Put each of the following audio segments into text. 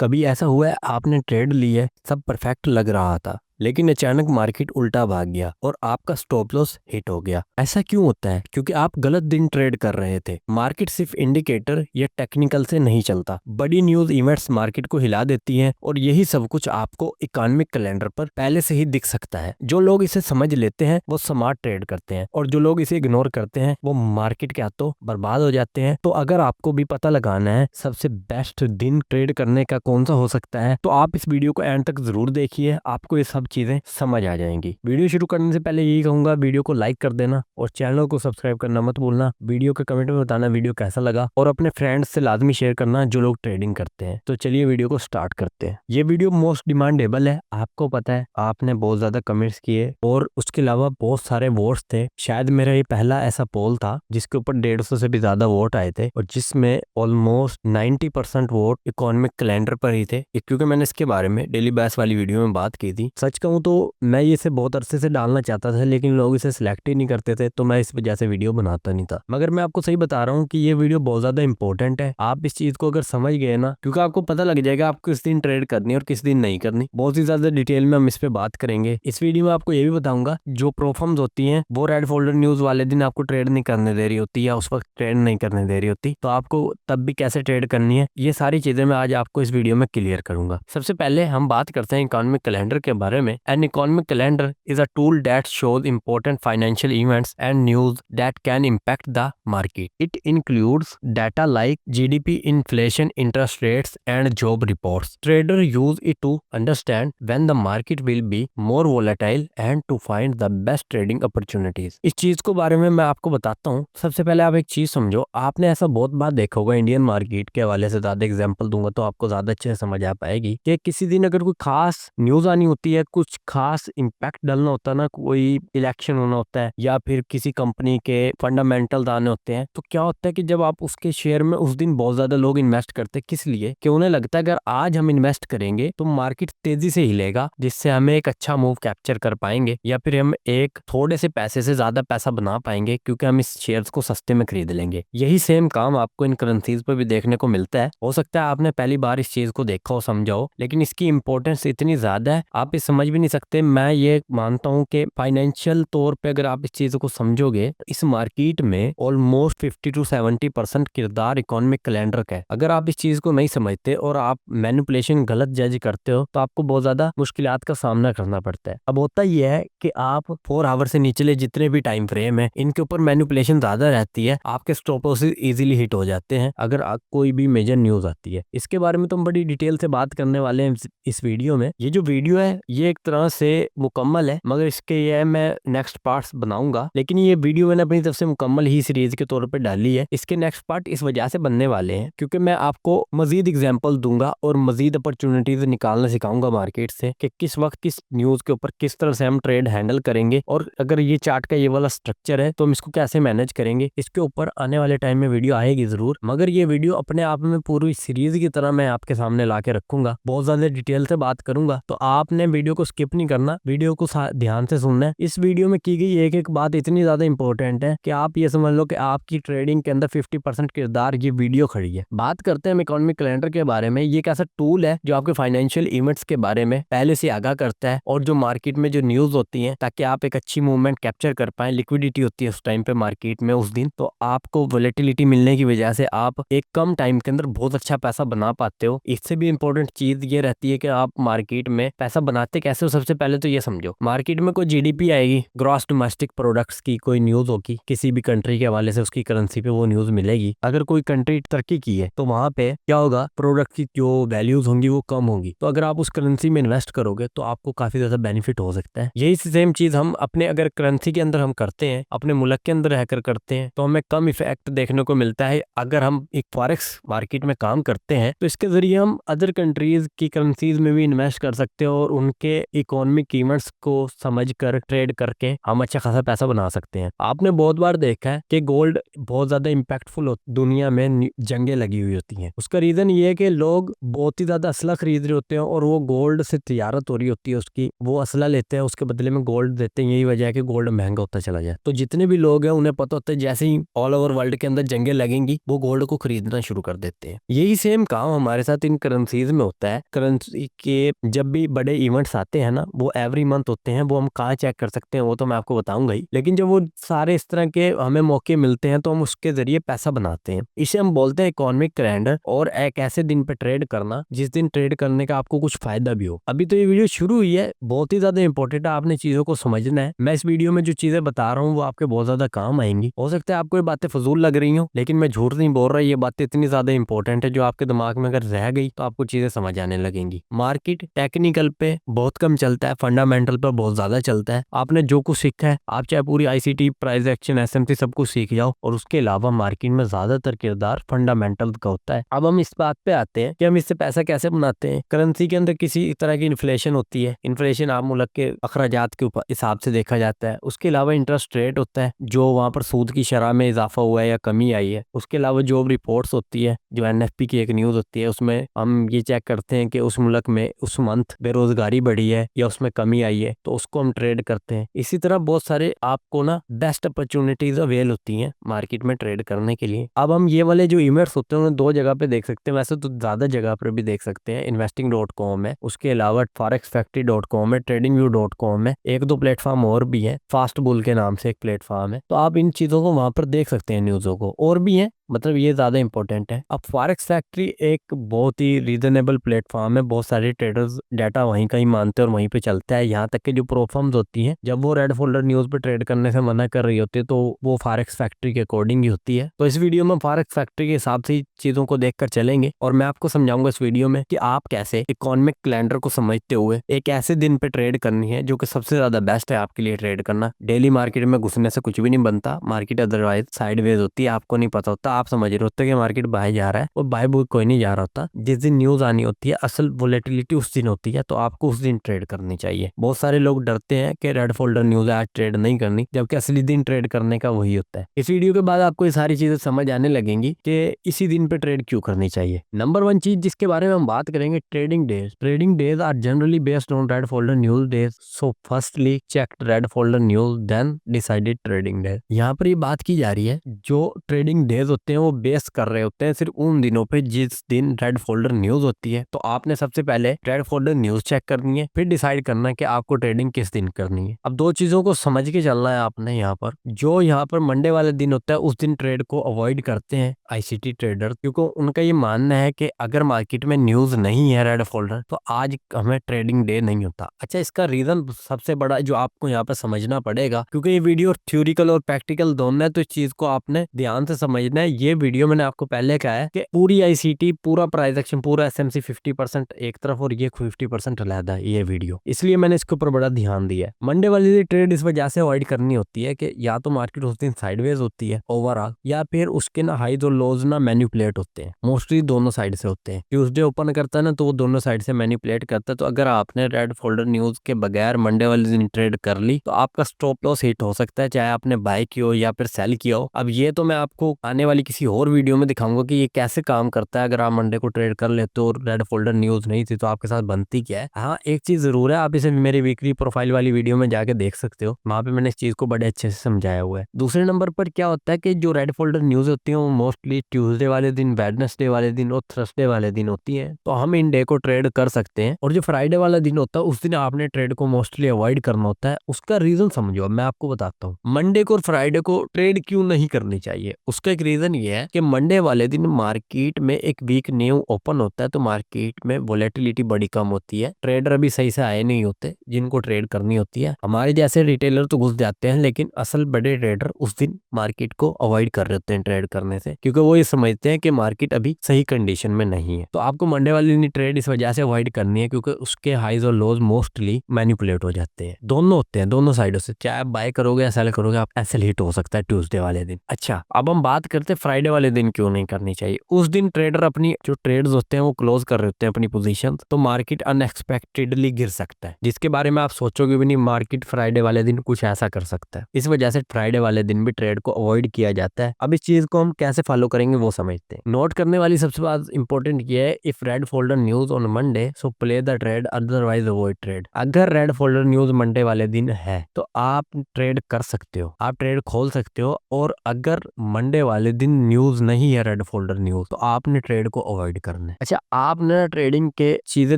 कभी ऐसा हुआ है आपने ट्रेड ली है, सब परफेक्ट लग रहा था, लेकिन अचानक मार्केट उल्टा भाग गया और आपका स्टॉप लॉस हिट हो गया। ऐसा क्यों होता है? क्योंकि आप गलत दिन ट्रेड कर रहे थे। मार्केट सिर्फ इंडिकेटर या टेक्निकल से नहीं चलता। बड़ी न्यूज इवेंट्स मार्केट को हिला देती हैं और यही सब कुछ आपको इकोनॉमिक कैलेंडर पर पहले से ही दिख सकता है। जो लोग इसे समझ लेते हैं वो स्मार्ट ट्रेड करते हैं और जो लोग इसे इग्नोर करते हैं वो मार्केट के हाथों बर्बाद हो जाते हैं। तो अगर आपको भी पता लगाना है सबसे बेस्ट दिन ट्रेड करने का कौन सा हो सकता है, तो आप इस वीडियो को एंड तक जरूर देखिए, आपको ये सब चीजें समझ आ जाएंगी। वीडियो शुरू करने से पहले यही कहूंगा, वीडियो को लाइक कर देना और चैनल को सब्सक्राइब करना मत भूलना। वीडियो के कमेंट में बताना वीडियो कैसा लगा और अपने फ्रेंड्स से लाजमी शेयर करना जो लोग ट्रेडिंग करते हैं। तो चलिए वीडियो को स्टार्ट करते हैं। ये वीडियो मोस्ट डिमांडेबल है, आपको पता है, आपने बहुत ज्यादा कमेंट्स किए और उसके अलावा बहुत सारे वोट्स थे। शायद मेरा ये पहला ऐसा पोल था जिसके ऊपर 150 से भी ज्यादा वोट आए थे और जिसमें ऑलमोस्ट 90% वोट इकोनॉमिक कैलेंडर पर ही थे, क्योंकि मैंने इसके बारे में डेली बेस वाली वीडियो में बात की थी। सच कहूँ तो मैं इसे बहुत अरसे से डालना चाहता था, लेकिन लोग इसे सिलेक्ट ही नहीं करते थे, तो मैं इस वजह से वीडियो बनाता नहीं था। मगर मैं आपको सही बता रहा हूँ कि ये वीडियो बहुत ज्यादा इंपॉर्टेंट है। आप इस चीज को अगर समझ गए ना, क्योंकि आपको पता लग जाएगा आप किस दिन ट्रेड करनी है और किस दिन नहीं करनी। बहुत ही ज्यादा डिटेल में हम इस पे बात करेंगे। इस वीडियो में आपको ये भी बताऊंगा जो प्रोफर्म्स होती हैं वो रेड फोल्डर न्यूज वाले दिन आपको ट्रेड नहीं करने दे रही होती या उस वक्त ट्रेड नहीं करने दे रही होती, तो आपको तब भी कैसे ट्रेड करनी है, ये सारी चीजें मैं आज आपको इस वीडियो में क्लियर करूंगा। सबसे पहले हम बात करते हैं इकोनॉमिक कैलेंडर के बारे में। An economic calendar is a tool that shows important financial events and news that can impact the market. It includes data like GDP, inflation, interest rates and job reports. Trader use it to understand when the market will be more volatile and to find the best trading opportunities. इस चीज को बारे में मैं आपको बताता हूँ। सबसे पहले आप एक चीज समझो, आपने ऐसा बहुत बार देखा होगा, इंडियन मार्केट के हवाले से ज्यादा एग्जांपल दूंगा तो आपको ज्यादा अच्छे से समझ आ पाएगी कि किसी दिन अगर कोई खास न्यूज आनी होती है, कुछ खास इंपैक्ट डालना होता है ना, कोई इलेक्शन होना होता है या फिर किसी कंपनी के फंडामेंटल आने होते हैं, तो क्या होता है कि जब आप उसके शेयर में उस दिन बहुत ज्यादा लोग इन्वेस्ट करते हैं। किस लिए? कि उन्हें लगता है अगर आज हम इन्वेस्ट करेंगे तो मार्केट तेजी से हिलेगा, जिससे हमें एक अच्छा मूव कैप्चर कर पाएंगे या फिर हम एक थोड़े से पैसे से ज्यादा पैसा बना पाएंगे, क्योंकि हम इस शेयर्स को सस्ते में खरीद लेंगे। यही सेम काम आपको इन करेंसीज पर भी देखने को मिलता है। हो सकता है आपने पहली बार इस चीज को देखा हो, समझा हो, लेकिन इसकी इंपॉर्टेंस इतनी ज्यादा है आप इस समझ भी नहीं सकते। मैं ये मानता हूँ कि फाइनेंशियल तौर पे अगर आप इस चीज को समझोगे तो इस मार्केट में ऑलमोस्ट 50 to 70% किरदार इकोनॉमिक कैलेंडर का है। अगर आप इस चीज को नहीं समझते और आप मैनिपुलेशन गलत जज करते हो तो आपको बहुत ज्यादा मुश्किलात का सामना करना पड़ता है। अब होता यह है कि आप 4 आवर से नीचे जितने भी टाइम फ्रेम है इनके ऊपर मैनिपुलेशन ज्यादा रहती है, आपके स्टॉप लॉसेस इजीली हिट हो जाते हैं अगर कोई भी मेजर न्यूज आती है। इसके बारे में तो हम बड़ी डिटेल से बात करने वाले हैं इस वीडियो में। ये जो वीडियो है ये एक तरह से मुकम्मल है, मगर इसके ये मैं नेक्स्ट पार्ट्स बनाऊंगा, लेकिन ये वीडियो मैंने अपनी तरफ से मुकम्मल ही सीरीज के तौर पे डाली है। इसके नेक्स्ट पार्ट इस वजह से बनने वाले हैं क्योंकि मैं आपको मजीद एग्जांपल दूंगा और मजीद अपॉर्चुनिटीज निकालना सिखाऊंगा मार्केट से कि किस वक्त किस न्यूज के ऊपर किस तरह से हम ट्रेड हैंडल करेंगे, और अगर ये चार्ट का ये वाला स्ट्रक्चर है तो हम इसको कैसे मैनेज करेंगे। इसके ऊपर आने वाले टाइम में वीडियो आएगी जरूर, मगर ये वीडियो अपने आप में पूरी सीरीज की तरह मैं आपके सामने ला के रखूंगा, बहुत ज्यादा डिटेल से बात करूंगा, तो आपने वीडियो को स्किप नहीं करना, वीडियो को ध्यान से सुनना है। इस वीडियो में की गई एक एक बात इतनी ज्यादा इंपॉर्टेंट है कि आप ये समझ लो कि आपकी ट्रेडिंग के अंदर 50% किरदार ये वीडियो खड़ी है। बात करते हैं इकोनॉमिक कैलेंडर के बारे में। ये एक ऐसा टूल है जो आपके फाइनेंशियल इवेंट्स के बारे में पहले से आगाह करता है और जो मार्केट में जो न्यूज होती है ताकि आप एक अच्छी मूवमेंट कैप्चर कर पाए। लिक्विडिटी होती है उस टाइम पे मार्केट में उस दिन, तो आपको वोलेटिलिटी मिलने की वजह से आप एक कम टाइम के अंदर बहुत अच्छा पैसा बना पाते हो। इससे भी इंपॉर्टेंट चीज ये रहती है कि आप मार्केट में पैसा बनाते कैसे हो। सबसे पहले तो ये समझो, मार्केट में कोई जीडीपी आएगी, ग्रॉस डोमेस्टिक प्रोडक्ट्स की कोई न्यूज होगी, किसी भी कंट्री के हवाले से उसकी करेंसी पे वो न्यूज मिलेगी। अगर कोई कंट्री तरक्की की है तो वहां पे क्या होगा, प्रोडक्ट की जो वैल्यूज होंगी वो कम होंगी, तो अगर आप उस करेंसी में इन्वेस्ट करोगे तो आपको काफी ज्यादा बेनिफिट हो सकता है। यही सेम चीज हम अपने अगर करेंसी के अंदर हम करते हैं, अपने मुल्क के अंदर रहकर करते हैं, तो हमें कम इफेक्ट देखने को मिलता है। अगर हम एक फॉरेक्स मार्केट में काम करते हैं तो इसके जरिए हम अदर कंट्रीज की करेंसीज में भी इन्वेस्ट कर सकते हो और उनके इकोनॉमिक इवेंट्स को समझकर ट्रेड करके हम अच्छा खासा पैसा बना सकते हैं। आपने बहुत बार देखा है कि गोल्ड बहुत ज्यादा इम्पैक्टफुल होता, दुनिया में जंगें लगी हुई होती हैं। उसका रीजन ये है कि लोग बहुत ही ज्यादा असला खरीद रहे होते हैं और वो गोल्ड से तिजारत हो रही होती है उसकी, वो असला लेते हैं, उसके बदले में गोल्ड देते हैं। यही वजह है कि गोल्ड महंगा होता चला जाए। तो जितने भी लोग हैं उन्हें पता होता है जैसे ही ऑल ओवर वर्ल्ड के अंदर जंगें लगेंगी वो गोल्ड को खरीदना शुरू कर देते हैं। यही सेम काम हमारे साथ इन करेंसीज में होता है। करेंसी के जब भी बड़े इवेंट्स आते हैं ना, वो एवरी मंथ होते हैं, वो हम कहाँ चेक कर सकते हैं वो तो मैं आपको बताऊंगा ही। लेकिन जब वो सारे इस तरह के हमें मौके मिलते हैं तो हम उसके जरिए पैसा बनाते हैं। इसे हम बोलते हैं इकोनॉमिक कैलेंडर, और एक ऐसे दिन पे ट्रेड करना जिस दिन ट्रेड करने का आपको कुछ फायदा भी हो। अभी तो ये वीडियो शुरू हुई है, बहुत ही ज्यादा इंपॉर्टेंट है, आपने चीजों को समझना है। मैं इस वीडियो में जो चीजें बता रहा हूँ वो आपके बहुत ज्यादा काम आएंगी। हो सकता है आपको ये बातें फजूल लग रही हो, लेकिन मैं झूठ नहीं बोल रहा, ये बातें इतनी ज्यादा इंपॉर्टेंट है जो आपके दिमाग में अगर रह गई तो आपको चीजें समझ आने लगेंगी। मार्केट टेक्निकल पे बहुत कम चलता है, फंडामेंटल पे बहुत ज्यादा चलता है। आपने जो कुछ सीखा है, आप चाहे पूरी आईसीटी, प्राइस एक्शन, एसएमसी सब कुछ सीख जाओ, और उसके अलावा मार्केट में ज्यादातर किरदार फंडामेंटल का होता है। अब हम इस बात पे आते हैं कि हम इससे पैसा कैसे बनाते हैं। करेंसी के अंदर किसी तरह की इन्फ्लेशन होती है। इन्फ्लेशन आम मुल्क के अखराजात के हिसाब से देखा जाता है। उसके अलावा इंटरेस्ट रेट होता है, जो वहाँ पर सूद की शरह में इजाफा हुआ है या कमी आई है। उसके अलावा जॉब रिपोर्ट्स होती है, जो एनएफपी की एक न्यूज होती है, उसमें हम ये चेक करते हैं कि उस मुल्क में उस मंथ बेरोजगारी बढ़ी है या उसमें कमी आई है, तो उसको हम ट्रेड करते हैं। इसी तरह बहुत सारे आपको ना बेस्ट अपॉर्चुनिटीज अवेल होती हैं मार्केट में ट्रेड करने के लिए। अब हम ये वाले जो इवेंट्स होते हैं उन्हें दो जगह पे देख सकते हैं, वैसे तो ज्यादा जगह पर भी देख सकते हैं। investing.com है, उसके अलावा forexfactory.com है, tradingview.com है, एक दो प्लेटफॉर्म और भी है, फास्ट बुल के नाम से एक प्लेटफॉर्म है। तो आप इन चीजों को वहां पर देख सकते हैं, न्यूज़ों को, और भी है, मतलब ये ज्यादा इंपॉर्टेंट है। अब फॉरेक्स फैक्ट्री एक बहुत ही रीजनेबल प्लेटफॉर्म है, बहुत सारे ट्रेडर्स डाटा वहीं का ही मानते हैं और वहीं पे चलता है। यहाँ तक कि जो प्रो फर्म्स होती हैं, जब वो रेड फोल्डर न्यूज पे ट्रेड करने से मना कर रही होती है तो वो फॉरेक्स फैक्ट्री के अकॉर्डिंग ही होती है। तो इस वीडियो में फॉरेक्स फैक्ट्री के हिसाब से चीजों को देखकर चलेंगे, और मैं आपको समझाऊंगा इस वीडियो में कि आप कैसे इकोनॉमिक कैलेंडर को समझते हुए एक ऐसे दिन पे ट्रेड करनी है जो कि सबसे ज्यादा बेस्ट है आपके लिए ट्रेड करना। डेली मार्केट में घुसने से कुछ भी नहीं बनता, मार्केट अदरवाइज साइडवेज होती है, आपको नहीं पता होता। आप समझ रहे होते हैं कि मार्केट बाय जा रहा है, और बाय बुक कोई नहीं जा रहा होता। जिस दिन न्यूज आनी होती है, असल वोलेटिलिटी उस दिन होती है, तो आपको उस दिन ट्रेड करनी चाहिए। बहुत सारे लोग डरते हैं कि रेड फोल्डर न्यूज आज ट्रेड नहीं करनी, जबकि असली दिन ट्रेड करने का वही होता है। इस वीडियो के बाद आपको ये सारी चीजें समझ आने लगेंगी कि इसी दिन पे ट्रेड क्यों करनी चाहिए। नंबर वन चीज जिसके बारे में हम बात करेंगे, trading days. Trading days are generally based on red folder news days, so firstly check red folder news then decided trading days. यहाँ पर ये बात की जा रही है, जो ट्रेडिंग डेज होते हैं वो बेस कर रहे होते हैं सिर्फ उन दिनों पे जिस दिन रेड फोल्डर न्यूज होती है। तो आपने सबसे पहले रेड फोल्डर न्यूज चेक करनी है, फिर डिसाइड करना है कि आपको ट्रेडिंग किस दिन करनी है। अब दो चीजों को समझ के चलना है आपने। यहाँ पर मंडे वाले दिन होता है, उस दिन ट्रेड को अवॉइड करते हैं आईसीटी ट्रेडर, क्योंकि उनका ये मानना है कि अगर मार्केट में न्यूज नहीं है रेड फोल्डर तो आज हमें ट्रेडिंग डे नहीं होता। अच्छा, इसका रीजन सबसे बड़ा जो आपको यहाँ पे समझना पड़ेगा, क्योंकि ये वीडियो थ्योरिकल और प्रैक्टिकल दोनों है, तो इस चीज को आपने ध्यान से समझना है। ये वीडियो मैंने आपको पहले कहा है कि पूरी आईसीटी, पूरा प्राइस एक्शन, पूरा एसएमसी 50% एक तरफ और ये 50% अलहदा है ये वीडियो, इसलिए मैंने इसके ऊपर बड़ा ध्यान दिया है। मंडे वाली ट्रेड इस वजह से अवॉइड करनी होती है कि या तो मार्केट उस दिन साइडवेज होती है ओवरऑल, या फिर उसके ना हाइज और लोज ना मैनिपुलेट होते हैं। मोस्टली दोनों साइड से होते हैं। ट्यूसडे ओपन करता है ना, तो वो दोनों साइड से मैनिपुलेट करता है। तो अगर आपने रेड फोल्डर न्यूज के बगैर मंडे वाले दिन ट्रेड कर ली तो आपका स्टॉप लॉस हिट हो सकता है, चाहे आपने बाय किया हो या फिर सेल किया हो। अब ये तो मैं आपको आने वाली किसी और वीडियो में दिखाऊंगा कि ये कैसे काम करता है। अगर आप मंडे को ट्रेड कर लेते हो, रेड फोल्डर न्यूज नहीं थी, तो आपके साथ बनती क्या है। हाँ, एक चीज जरूर है, आप इसे मेरे वीकली प्रोफाइल वाली वीडियो में जाके देख सकते हो, वहां पे मैंने इस चीज को बड़े अच्छे से समझाया हुआ है। दूसरे नंबर पर क्या होता है कि जो रेड फोल्डर न्यूज होती है वो मोस्टली ट्यूसडे वाले दिन, वेडनेसडे वाले दिन और थर्सडे वाले दिन होती है, तो हम इन डे को ट्रेड कर सकते हैं। और जो फ्राइडे वाला दिन होता है उस दिन आपने ट्रेड को मोस्टली अवॉइड करना होता है। उसका रीजन समझो, मैं आपको बताता हूँ। मंडे को और फ्राइडे को ट्रेड क्यों नहीं करनी चाहिए, उसका एक रीजन ये है कि मंडे वाले दिन मार्केट में एक वीक न्यू ओपन होता है, तो मार्केट में वोलेटिलिटी बड़ी कम होती है। ट्रेडर अभी सही से आए नहीं होते जिनको ट्रेड करनी होती है। हमारे जैसे रिटेलर तो घुस जाते हैं, लेकिन असल बड़े ट्रेडर उस दिन मार्केट को अवॉइड कर रहे होते हैं ट्रेड करने से, क्योंकि वो ये समझते हैं कि मार्केट अभी सही कंडीशन में नहीं है। तो आपको मंडे वाले दिन ट्रेड इस वजह से अवॉइड करनी है क्योंकि उसके हाइज और लोज मोस्टली मैनिपुलेट हो जाते हैं। दोनों होते हैं, दोनों साइडों से, चाहे आप बाय करोगे या सेल करोगे, आप ऐसे हिट हो सकता है ट्यूसडे वाले दिन। अच्छा, अब हम बात करते हैं फ्राइडे वाले दिन क्यों नहीं करनी चाहिए? उस दिन ट्रेडर अपनी जो ट्रेड्स होते हैं वो क्लोज कर रहे होते हैं अपनी पोजीशन, तो मार्केट अनएक्सपेक्टेडली गिर सकता है, जिसके बारे में आप सोचोगे भी नहीं मार्केट फ्राइडे वाले दिन कुछ ऐसा कर सकता है। इस वजह से फ्राइडे वाले दिन भी ट्रेड को अवॉइड किया जाता है। अब इस चीज को हम कैसे फॉलो करेंगे वो समझते हैं। नोट करने वाली सबसे बात इंपॉर्टेंट ये है, if red folder news on Monday so play the trade, otherwise avoid trade. अगर रेड फोल्डर न्यूज मंडे वाले दिन है तो आप ट्रेड कर सकते हो, आप ट्रेड खोल सकते हो। और अगर मंडे वाले दिन न्यूज नहीं है रेड फोल्डर न्यूज, तो आपने ट्रेड को अवॉइड करना है। अच्छा, आपने ट्रेडिंग के चीजें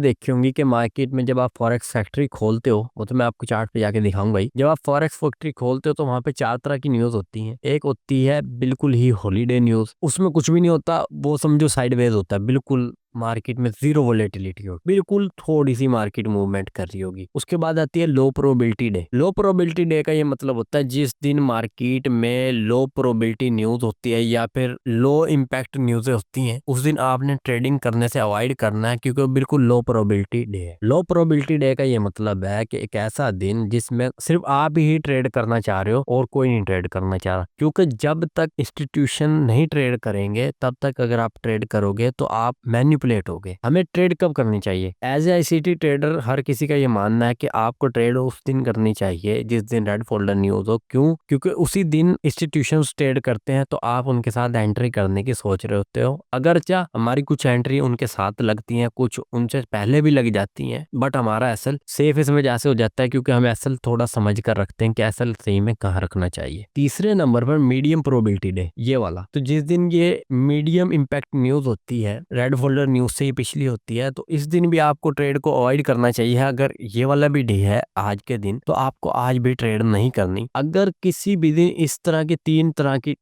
देखी होंगी कि मार्केट में जब आप फॉरेक्स फैक्ट्री खोलते हो, वो तो मैं आपको चार्ट पे जाके दिखाऊंगा ही। जब आप फॉरेक्स फैक्ट्री खोलते हो तो वहां पे 4 तरह की न्यूज होती है। एक होती है बिल्कुल ही हॉलीडे न्यूज, उसमें कुछ भी नहीं होता, वो समझो साइडवेज होता है, बिल्कुल मार्केट में जीरो वोलेटिलिटी हो, बिल्कुल थोड़ी सी मार्केट मूवमेंट कर रही होगी। उसके बाद आती है लो प्रोबेबिलिटी डे। लो प्रोबेबिलिटी डे का ये मतलब होता है जिस दिन मार्केट में लो प्रोबेबिलिटी न्यूज होती है या फिर लो इम्पैक्ट न्यूज होती हैं, उस दिन आपने ट्रेडिंग करने से अवॉइड करना है, क्योंकि बिल्कुल लो प्रोबेबिलिटी डे है। लो प्रोबेबिलिटी डे का ये मतलब है कि एक ऐसा दिन जिसमें सिर्फ आप ही ट्रेड करना चाह रहे हो और कोई नहीं ट्रेड करना चाह रहा, क्योंकि जब तक इंस्टीट्यूशन नहीं ट्रेड करेंगे तब तक अगर आप ट्रेड करोगे तो आप मैनिपुलेट होगे। हमें ट्रेड कब करनी चाहिए? एज ए आईसीटी ट्रेडर हर किसी का ये मानना है कि आपको ट्रेड उस दिन करनी चाहिए जिस दिन रेड फोल्डर न्यूज हो। क्यों? क्योंकि उसी दिन इंस्टीट्यूशंस ट्रेड करते हैं, तो आप उनके साथ एंट्री करने की सोच रहे होते हो। अगर चाह हमारी कुछ एंट्री उनके साथ लगती हैं, कुछ उनसे पहले भी लग जाती हैं, बट हमारा एसएल सेफ इस वजह से हो जाता है क्योंकि हम एसएल थोड़ा समझ कर रखते हैं कि एसएल सही में कहाँ रखना चाहिए। तीसरे नंबर पर मीडियम प्रोबेबिलिटी डे, ये वाला, तो जिस दिन ये मीडियम इम्पैक्ट न्यूज होती है, रेड फोल्डर न्यूज से ही पिछली होती है, तो इस दिन भी आपको ट्रेड को अवॉइड करना चाहिए। अगर ये वाला भी डे है आज के दिन, तो आपको आज भी ट्रेड नहीं करनी। अगर किसी भी दिन इस तरह की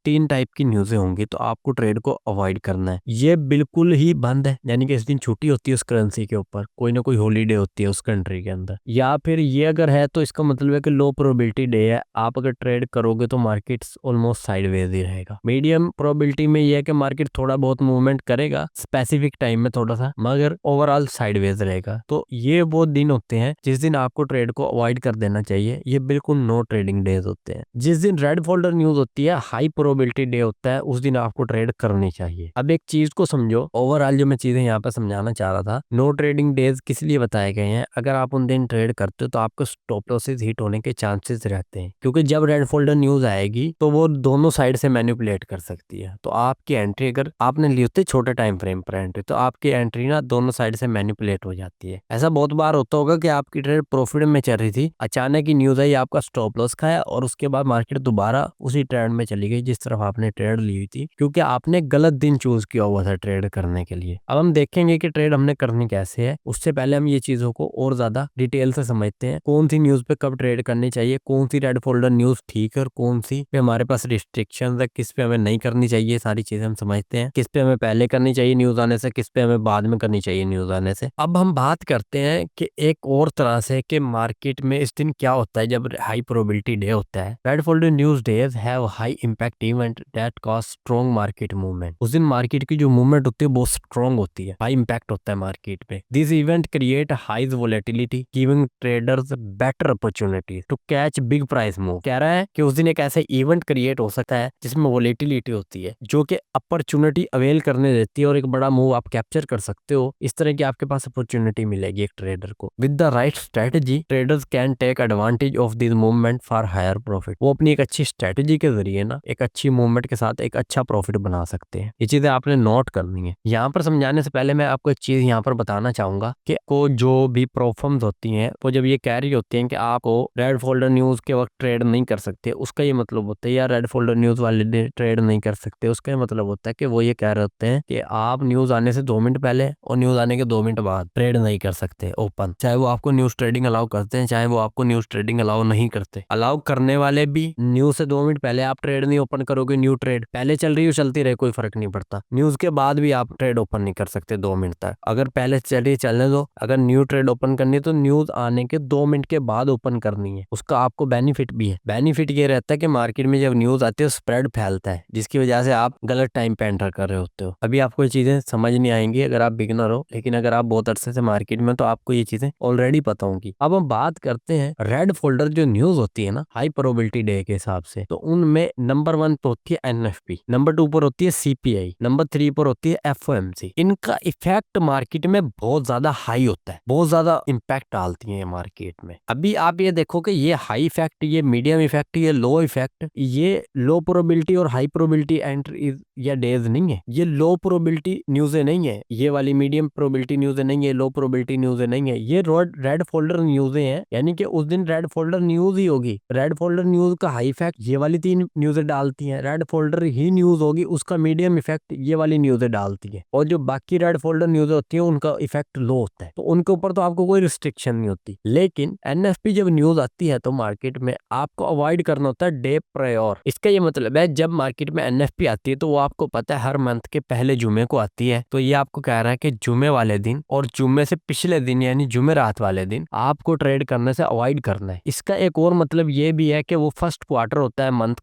तीन टाइप की न्यूज़ें होंगी तो आपको ट्रेड को अवॉइड करना है। ये बिल्कुल ही बंद है, यानी कि इस दिन छुट्टी होती है उस करेंसी के ऊपर, कोई ना कोई हॉलीडे होती है उस कंट्री के अंदर, या फिर ये अगर है तो इसका मतलब है कि लो प्रोबेबिलिटी डे है, आप अगर ट्रेड करोगे तो मार्केट ऑलमोस्ट साइडवेज ही रहेगा। मीडियम प्रोबेबिलिटी में यह है कि मार्केट थोड़ा बहुत मूवमेंट करेगा स्पेसिफिक टाइम में थोड़ा सा, मगर ओवरऑल साइडवेज रहेगा। तो ये वो दिन होते हैं जिस दिन आपको ट्रेड को अवॉइड कर देना चाहिए, ये बिल्कुल नो ट्रेडिंग डेज होते हैं। जिस दिन रेड फोल्डर न्यूज होती है, हाई प्रोबेबिलिटी डे होता है, उस दिन आपको ट्रेड करनी चाहिए। अब एक चीज को समझो, ओवरऑल जो मैं चीजें यहाँ पे समझाना चाह रहा था, नो ट्रेडिंग डेज किस लिए बताए गए हैं? अगर आप उन दिन ट्रेड करते हो तो आपको स्टॉप लॉसेस हिट होने के चांसेस रहते हैं, क्योंकि जब रेड फोल्डर न्यूज आएगी तो वो दोनों साइड से मैनिपुलेट कर सकती है। तो आपकी एंट्री अगर आपने ली होती है छोटे टाइम फ्रेम पर एंट्री, तो आपकी एंट्री ना दोनों साइड से मैनिपुलेट हो जाती है। ऐसा बहुत बार होता होगा कि आपकी ट्रेड प्रॉफिट में चल रही थी, अचानक ही न्यूज आई, आपका स्टॉप लॉस खाया और उसके बाद मार्केट दोबारा उसी ट्रेंड में चली गई जिस तरफ आपने ट्रेड ली हुई थी, क्योंकि आपने गलत दिन चूज किया हुआ था ट्रेड करने के लिए। अब हम देखेंगे कि ट्रेड हमने करनी कैसे है, उससे पहले हम ये चीजों को और ज्यादा डिटेल से समझते हैं। कौन सी न्यूज पे कब ट्रेड करनी चाहिए, कौन सी रेड फोल्डर न्यूज ठीक है और कौन सी पे हमारे पास रिस्ट्रिक्शन है, किस पे हमें नहीं करनी चाहिए, सारी चीजें हम समझते हैं। किस पे हमें पहले करनी चाहिए न्यूज आने से, किस पे हमें बाद में करनी चाहिए न्यूज आने से। अब हम बात करते हैं कि एक और तरह से कि मार्केट में इस दिन क्या होता है जब हाई प्रोबेबिलिटी डे होता है। Red folder news days have high impact event that cause strong market movement. उस दिन मार्केट की जो मूवमेंट होती है बहुत स्ट्रॉन्ग होती है, हाई इंपैक्ट होता है मार्केट पे। This event create highs volatility giving traders better opportunity to catch big price move. कह रहा है कि उस दिन एक ऐसा इवेंट क्रिएट हो सकता है जिसमें वोलेटिलिटी होती है, जो कि अपॉर्चुनिटी अवेल करने देती है और एक बड़ा मूव आप कैप्चर कर सकते हो। इस तरह की आपके पास अपॉर्चुनिटी मिलेगी एक ट्रेडर को। With the right strategy traders can take advantage of this movement for higher profit. वो अपनी एक अच्छी स्ट्रेटजी के जरिए ना एक अच्छी मूवमेंट के साथ एक अच्छा प्रॉफिट बना सकते हैं। ये चीजें आपने नोट करनी है। यहाँ पर समझाने से पहले मैं आपको एक चीज यहाँ पर बताना चाहूंगा कि को जो भी प्रॉब्लम्स होती हैं वो जब ये कह रही होती हैं कि आपको रेड फोल्डर न्यूज के वक्त ट्रेड नहीं कर सकते, उसका ये मतलब होता है, या रेड फोल्डर न्यूज वाले दिन ट्रेड नहीं कर सकते, उसका ये मतलब होता है कि वो ये कह रहे होते हैं कि आप न्यूज आने से 2 मिनट पहले और न्यूज आने के 2 मिनट बाद ट्रेड नहीं कर सकते ओपन। चाहे वो आपको न्यूज ट्रेडिंग अलाउ करते हैं, चाहे वो आपको न्यूज ट्रेडिंग अलाउ नहीं करते। अलाउ करने वाले भी न्यूज से 2 मिनट पहले आप ट्रेड नहीं ओपन करोगे, न्यू ट्रेड पहले चल रही हो चलती रहे कोई फर्क नहीं पड़ता। न्यूज के बाद भी आप ट्रेड ओपन नहीं कर सकते 2 मिनट तक। अगर पहले चलिए चलने दो, अगर न्यू ट्रेड ओपन करनी है तो न्यूज आने के 2 मिनट के बाद ओपन करनी है। उसका आपको बेनिफिट भी है। बेनिफिट ये रहता है कि मार्केट में जब न्यूज आती है स्प्रेड फैलता है, जिसकी वजह से आप गलत टाइम पे एंटर कर रहे होते हो। अभी आपको ये चीजें समझ नहीं आई आएंगी अगर आप बिगिनर हो, लेकिन अगर आप बहुत अरसे से मार्केट में तो आपको ये चीजें ऑलरेडी पता होंगी। अब हम बात करते हैं रेड फोल्डर जो न्यूज होती है ना हाई प्रोबेबिलिटी डे के हिसाब से, तो उनमें नंबर 1 पर होती है एनएफपी, नंबर 2 पर होती है सीपीआई, नंबर 3 पर होती है एफओएमसी। इनका इफेक्ट मार्केट में बहुत ज्यादा हाई होता है, बहुत ज्यादा इम्पैक्ट डालती है मार्केट में। अभी आप ये देखो कि ये हाई इफेक्ट, ये मीडियम इफेक्ट, ये लो इफेक्ट, ये लो प्रोबेबिलिटी और हाई प्रोबेबिलिटी एंट्री या डेज नहीं है, ये लो प्रोबेबिलिटी न्यूज़ें नहीं है, ये वाली मीडियम प्रोबेबिलिटी न्यूज़ें नहीं है, लो प्रोबेबिलिटी न्यूज़ें नहीं है, ये रेड फोल्डर न्यूज़ें हैं। यानी कि उस दिन रेड फोल्डर न्यूज़ ही होगी। रेड फोल्डर न्यूज़ का हाई इफेक्ट ये वाली 3 न्यूज़ें डालती हैं, रेड फोल्डर ही न्यूज़ होगी उसका मीडियम इफेक्ट ये वाली न्यूज़ें डालती है, और जो बाकी रेड फोल्डर न्यूज़ें होती हैं उनका इफेक्ट लो होता है, तो उनके ऊपर तो आपको कोई रिस्ट्रिक्शन नहीं होती। लेकिन एनएफपी जब न्यूज़ आती है तो मार्केट में आपको अवॉइड करना होता है डे प्रायोर। इसका ये मतलब है जब मार्केट में एनएफपी आती है तो वो आपको पता है हर मंथ के पहले जुमे को आती है, तो ये आपको कह रहा है कि जुमे वाले दिन और जुमे से पिछले दिन यानी जुमे रात वाले दिन आपको ट्रेड करने से अवॉइड करना है। इसका एक और मतलब ये भी है कि वो फर्स्ट क्वार्टर होता है मंथ